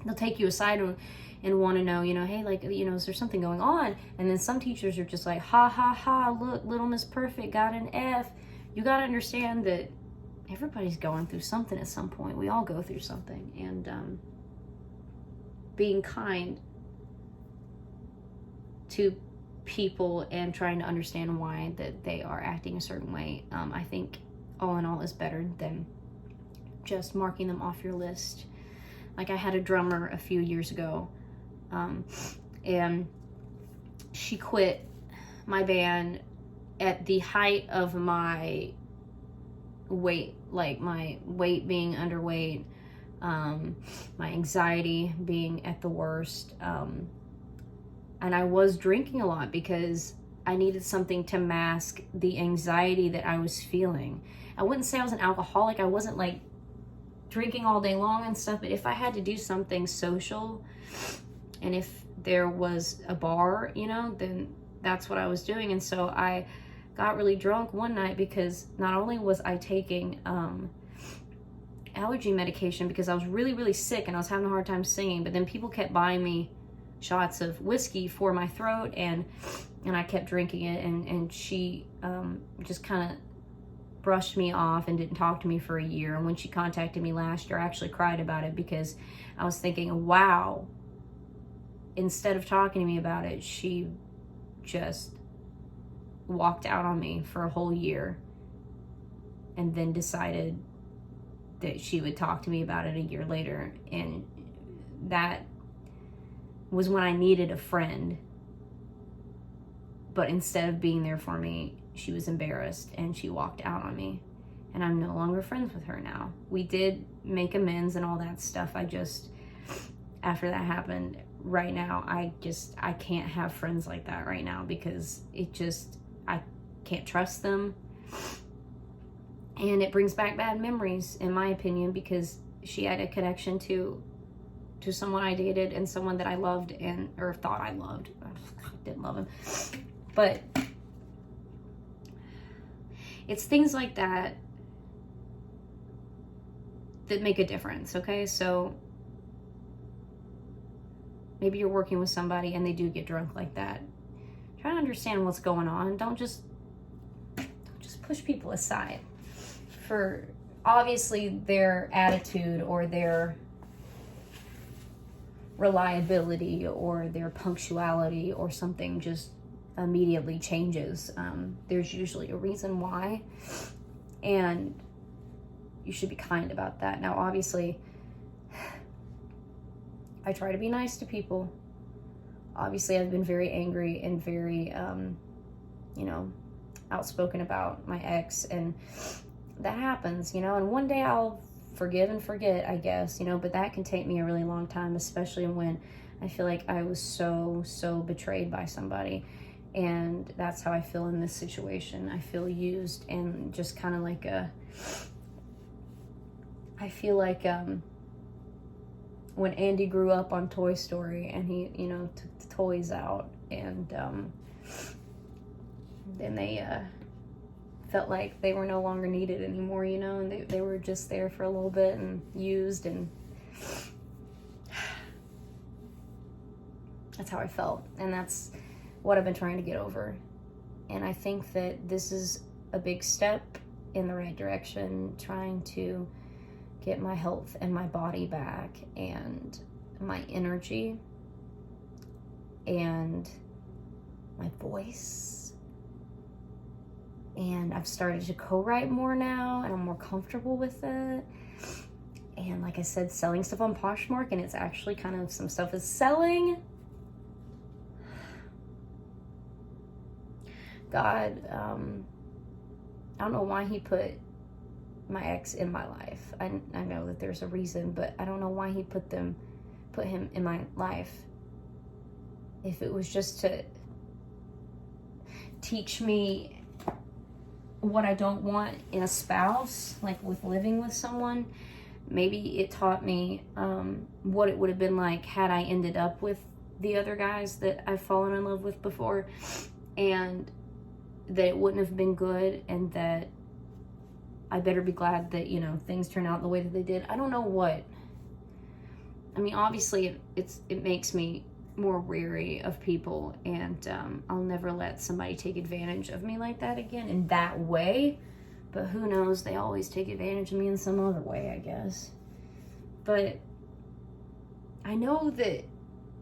they'll take you aside and want to know, you know, hey, like, you know, is there something going on? And then some teachers are just like, ha, ha, ha, look, little Miss Perfect got an F. You got to understand that everybody's going through something at some point. We all go through something. And being kind to people and trying to understand why that they are acting a certain way, I think all in all is better than just marking them off your list. Like, I had a drummer a few years ago, and she quit my band at the height of my weight, like my weight being underweight, my anxiety being at the worst, and I was drinking a lot because I needed something to mask the anxiety that I was feeling. I wouldn't say I was an alcoholic. I wasn't like drinking all day long and stuff, but if I had to do something social, and if there was a bar, you know, then that's what I was doing. And so I got really drunk one night because not only was I taking allergy medication because I was really, really sick and I was having a hard time singing, but then people kept buying me shots of whiskey for my throat, and I kept drinking it, and she just kind of brushed me off and didn't talk to me for a year. And when she contacted me last year, I actually cried about it because I was thinking, wow, instead of talking to me about it, she just walked out on me for a whole year and then decided that she would talk to me about it a year later. And that was when I needed a friend. But instead of being there for me, she was embarrassed and she walked out on me. And I'm no longer friends with her now. We did make amends and all that stuff. I just, after that happened, right now, I can't have friends like that right now because I can't trust them. And it brings back bad memories, in my opinion, because she had a connection to someone I dated and someone that I loved or thought I loved. I didn't love him. But it's things like that that make a difference, okay? So maybe you're working with somebody and they do get drunk like that. Try to understand what's going on. Don't just push people aside for obviously their attitude or their reliability or their punctuality or something just immediately changes. There's usually a reason why, and you should be kind about that. Now, obviously, I try to be nice to people. Obviously, I've been very angry and very, outspoken about my ex, and that happens, and one day I'll forgive and forget, I guess, but that can take me a really long time, especially when I feel like I was so betrayed by somebody. And that's how I feel in this situation. I feel used and just kind of like I feel like when Andy grew up on Toy Story and he, took the toys out, and then they felt like they were no longer needed anymore, and they were just there for a little bit and used, and that's how I felt. And that's what I've been trying to get over. And I think that this is a big step in the right direction, trying to get my health and my body back and my energy and my voice. And I've started to co-write more now, and I'm more comfortable with it. And like I said, selling stuff on Poshmark, and it's actually kind of, some stuff is selling. God, I don't know why he put my ex in my life. I know that there's a reason, but I don't know why he put him in my life. If it was just to teach me what I don't want in a spouse, like with living with someone, maybe it taught me what it would have been like had I ended up with the other guys that I've fallen in love with before, and that it wouldn't have been good, and that I better be glad that, you know, things turn out the way that they did. I don't know what. I mean, obviously it makes me more wary of people, and I'll never let somebody take advantage of me like that again in that way. But who knows, they always take advantage of me in some other way, I guess. But I know that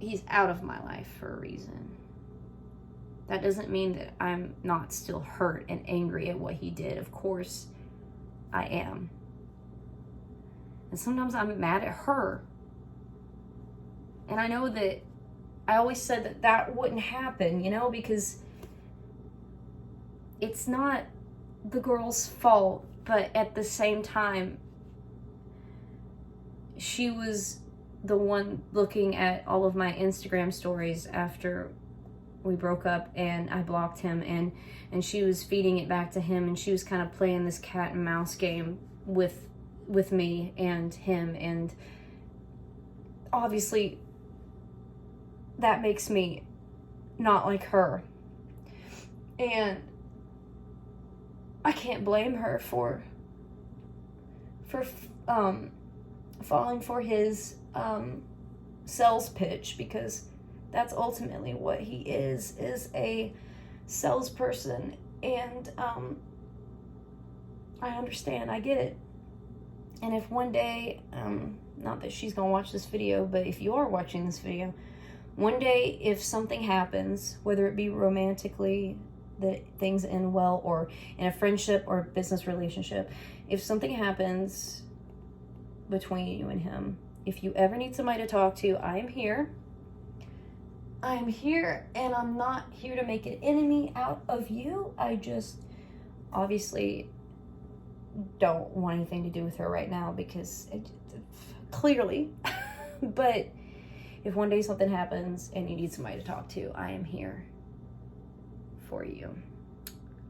he's out of my life for a reason. That doesn't mean that I'm not still hurt and angry at what he did. Of course I am. And sometimes I'm mad at her. And I know that I always said that that wouldn't happen, you know, because it's not the girl's fault, but at the same time, she was the one looking at all of my Instagram stories after we broke up, and I blocked him, and she was feeding it back to him, and she was kind of playing this cat and mouse game with me and him, and obviously that makes me not like her, and I can't blame her for falling for his sales pitch, because that's ultimately what he is a salesperson. And I understand, I get it. And if one day, not that she's gonna watch this video, but if you are watching this video, one day if something happens, whether it be romantically, that things end well, or in a friendship or business relationship, if something happens between you and him, if you ever need somebody to talk to, I am here. I'm here, and I'm not here to make an enemy out of you. I just obviously don't want anything to do with her right now, because clearly, but if one day something happens and you need somebody to talk to, I am here for you,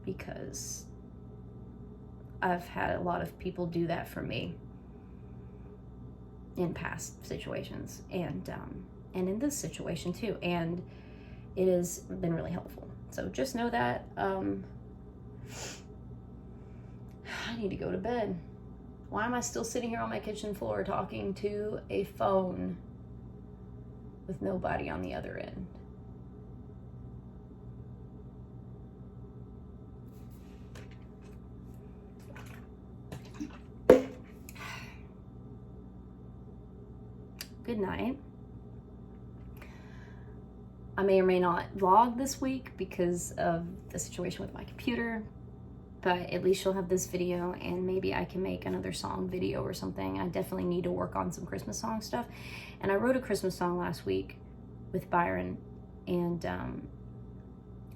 because I've had a lot of people do that for me in past situations, and in this situation too, and it has been really helpful. So just know that. I need to go to bed. Why am I still sitting here on my kitchen floor talking to a phone with nobody on the other end? Good night. I may or may not vlog this week because of the situation with my computer, but at least you'll have this video, and maybe I can make another song video or something. I definitely need to work on some Christmas song stuff. And I wrote a Christmas song last week with Byron, and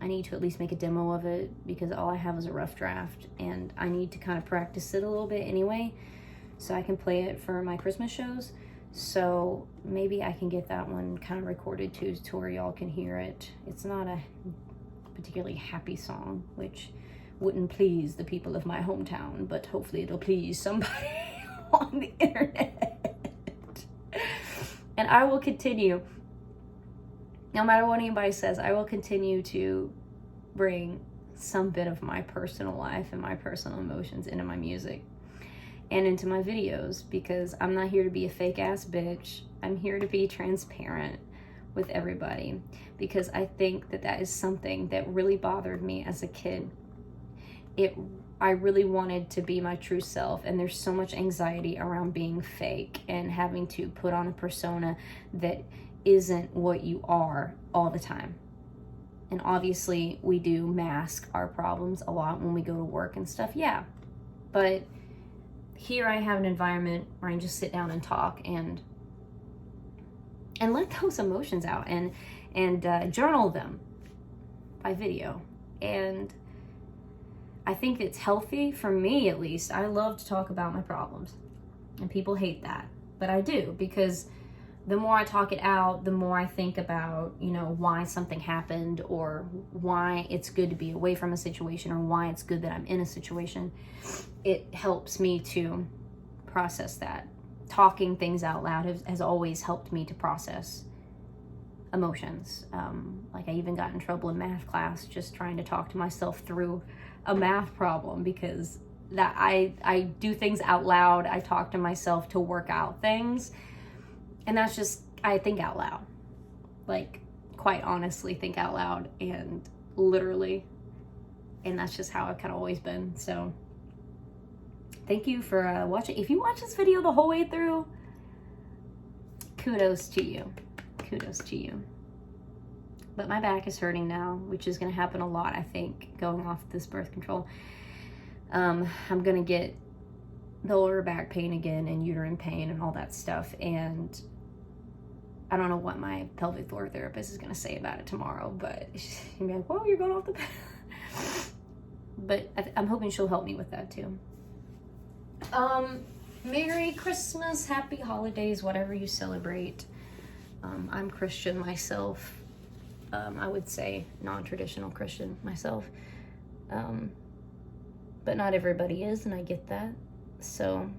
I need to at least make a demo of it, because all I have is a rough draft, and I need to kind of practice it a little bit anyway, so I can play it for my Christmas shows. So maybe I can get that one kind of recorded too, to where y'all can hear it. It's not a particularly happy song, which wouldn't please the people of my hometown, but hopefully it'll please somebody on the internet. And I will continue, no matter what anybody says, I will continue to bring some bit of my personal life and my personal emotions into my music and into my videos, because I'm not here to be a fake ass bitch. I'm here to be transparent with everybody, because I think that that is something that really bothered me as a kid. It I really wanted to be my true self, and there's so much anxiety around being fake and having to put on a persona that isn't what you are all the time. And obviously we do mask our problems a lot when we go to work and stuff, yeah. But here I have an environment where I can just sit down and talk and let those emotions out and journal them by video. And I think it's healthy for me, at least. I love to talk about my problems, and people hate that, but I do, because the more I talk it out, the more I think about, why something happened, or why it's good to be away from a situation, or why it's good that I'm in a situation. It helps me to process that. Talking things out loud has always helped me to process emotions. Like I even got in trouble in math class just trying to talk to myself through a math problem, because that I do things out loud. I talk to myself to work out things, and that's just, I think out loud, like quite honestly think out loud and literally, and that's just how I've kind of always been. So thank you for watching. If you watch this video the whole way through, kudos to you. Kudos to you. But my back is hurting now, which is going to happen a lot, I think, going off this birth control. I'm going to get the lower back pain again and uterine pain and all that stuff. And I don't know what my pelvic floor therapist is going to say about it tomorrow, but she's going to be like, whoa, you're going off the bed. But I'm hoping she'll help me with that too. Merry Christmas, happy holidays, whatever you celebrate. I'm Christian myself. I would say non-traditional Christian myself. But not everybody is, and I get that. So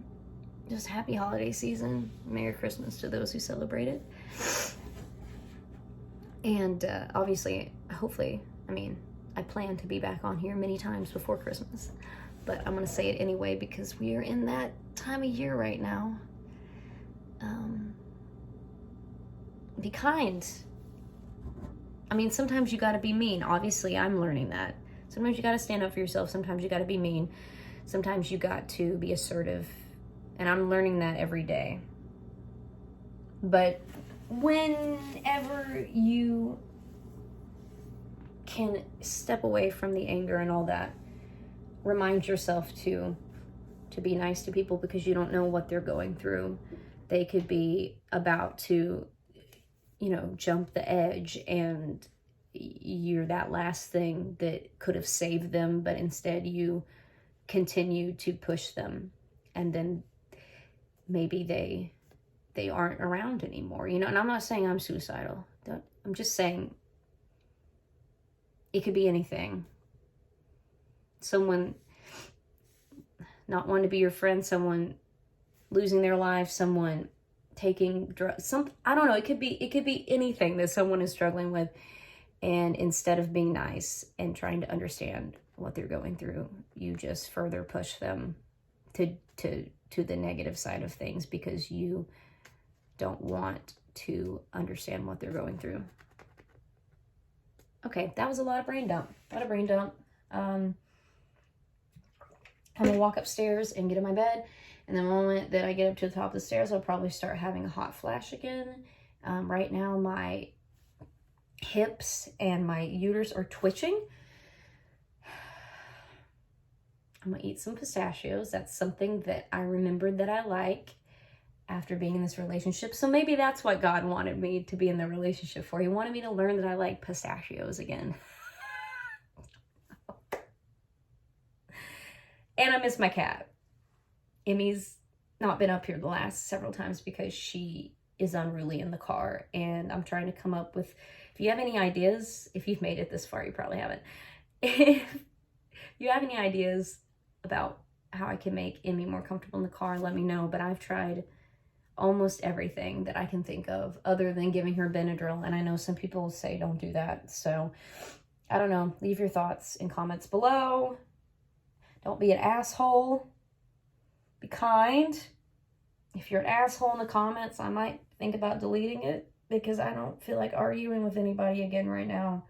just happy holiday season. Merry Christmas to those who celebrate it. And obviously, hopefully, I plan to be back on here many times before Christmas. But I'm going to say it anyway because we are in that time of year right now. Be kind. Sometimes you got to be mean. Obviously, I'm learning that. Sometimes you got to stand up for yourself. Sometimes you got to be mean. Sometimes you got to be assertive. And I'm learning that every day. But whenever you can step away from the anger and all that, remind yourself to be nice to people, because you don't know what they're going through. They could be about to jump the edge, and you're that last thing that could have saved them, but instead you continue to push them, and then maybe they aren't around anymore, and I'm not saying I'm suicidal. I'm just saying it could be anything. Someone not wanting to be your friend, someone losing their life, someone taking drugs, I don't know, it could be anything that someone is struggling with. And instead of being nice and trying to understand what they're going through, you just further push them to the negative side of things, because you don't want to understand what they're going through. Okay, that was a lot of brain dump. I'm gonna walk upstairs and get in my bed. And the moment that I get up to the top of the stairs, I'll probably start having a hot flash again. Right now, my hips and my uterus are twitching. I'm gonna eat some pistachios. That's something that I remembered that I like after being in this relationship. So maybe that's what God wanted me to be in the relationship for. He wanted me to learn that I like pistachios again. And I miss my cat. Emmy's not been up here the last several times because she is unruly in the car, and I'm trying to come up with, if you have any ideas, if you've made it this far, you probably haven't. If you have any ideas about how I can make Emmy more comfortable in the car, let me know. But I've tried almost everything that I can think of other than giving her Benadryl, and I know some people say don't do that. So I don't know. Leave your thoughts in comments below. Don't be an asshole. Be kind. If you're an asshole in the comments, I might think about deleting it, because I don't feel like arguing with anybody again right now,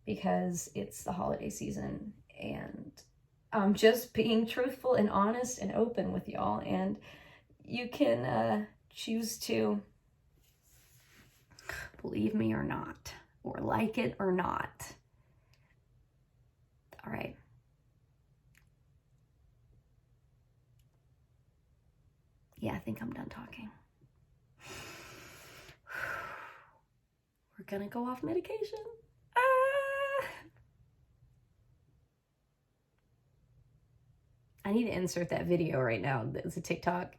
because it's the holiday season and I'm just being truthful and honest and open with y'all, and you can choose to believe me or not, or like it or not. All right. Yeah, I think I'm done talking. We're gonna go off medication. I need to insert that video right now. It's a TikTok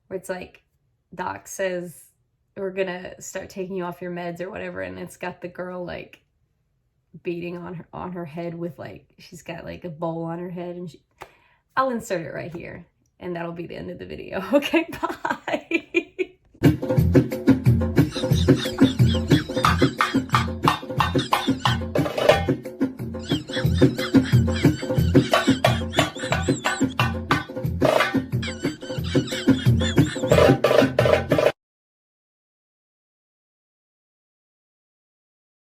where it's like, doc says, we're gonna start taking you off your meds or whatever, and it's got the girl like beating on her head with like, she's got like a bowl on her head, and I'll insert it right here, and that'll be the end of the video. Okay, bye.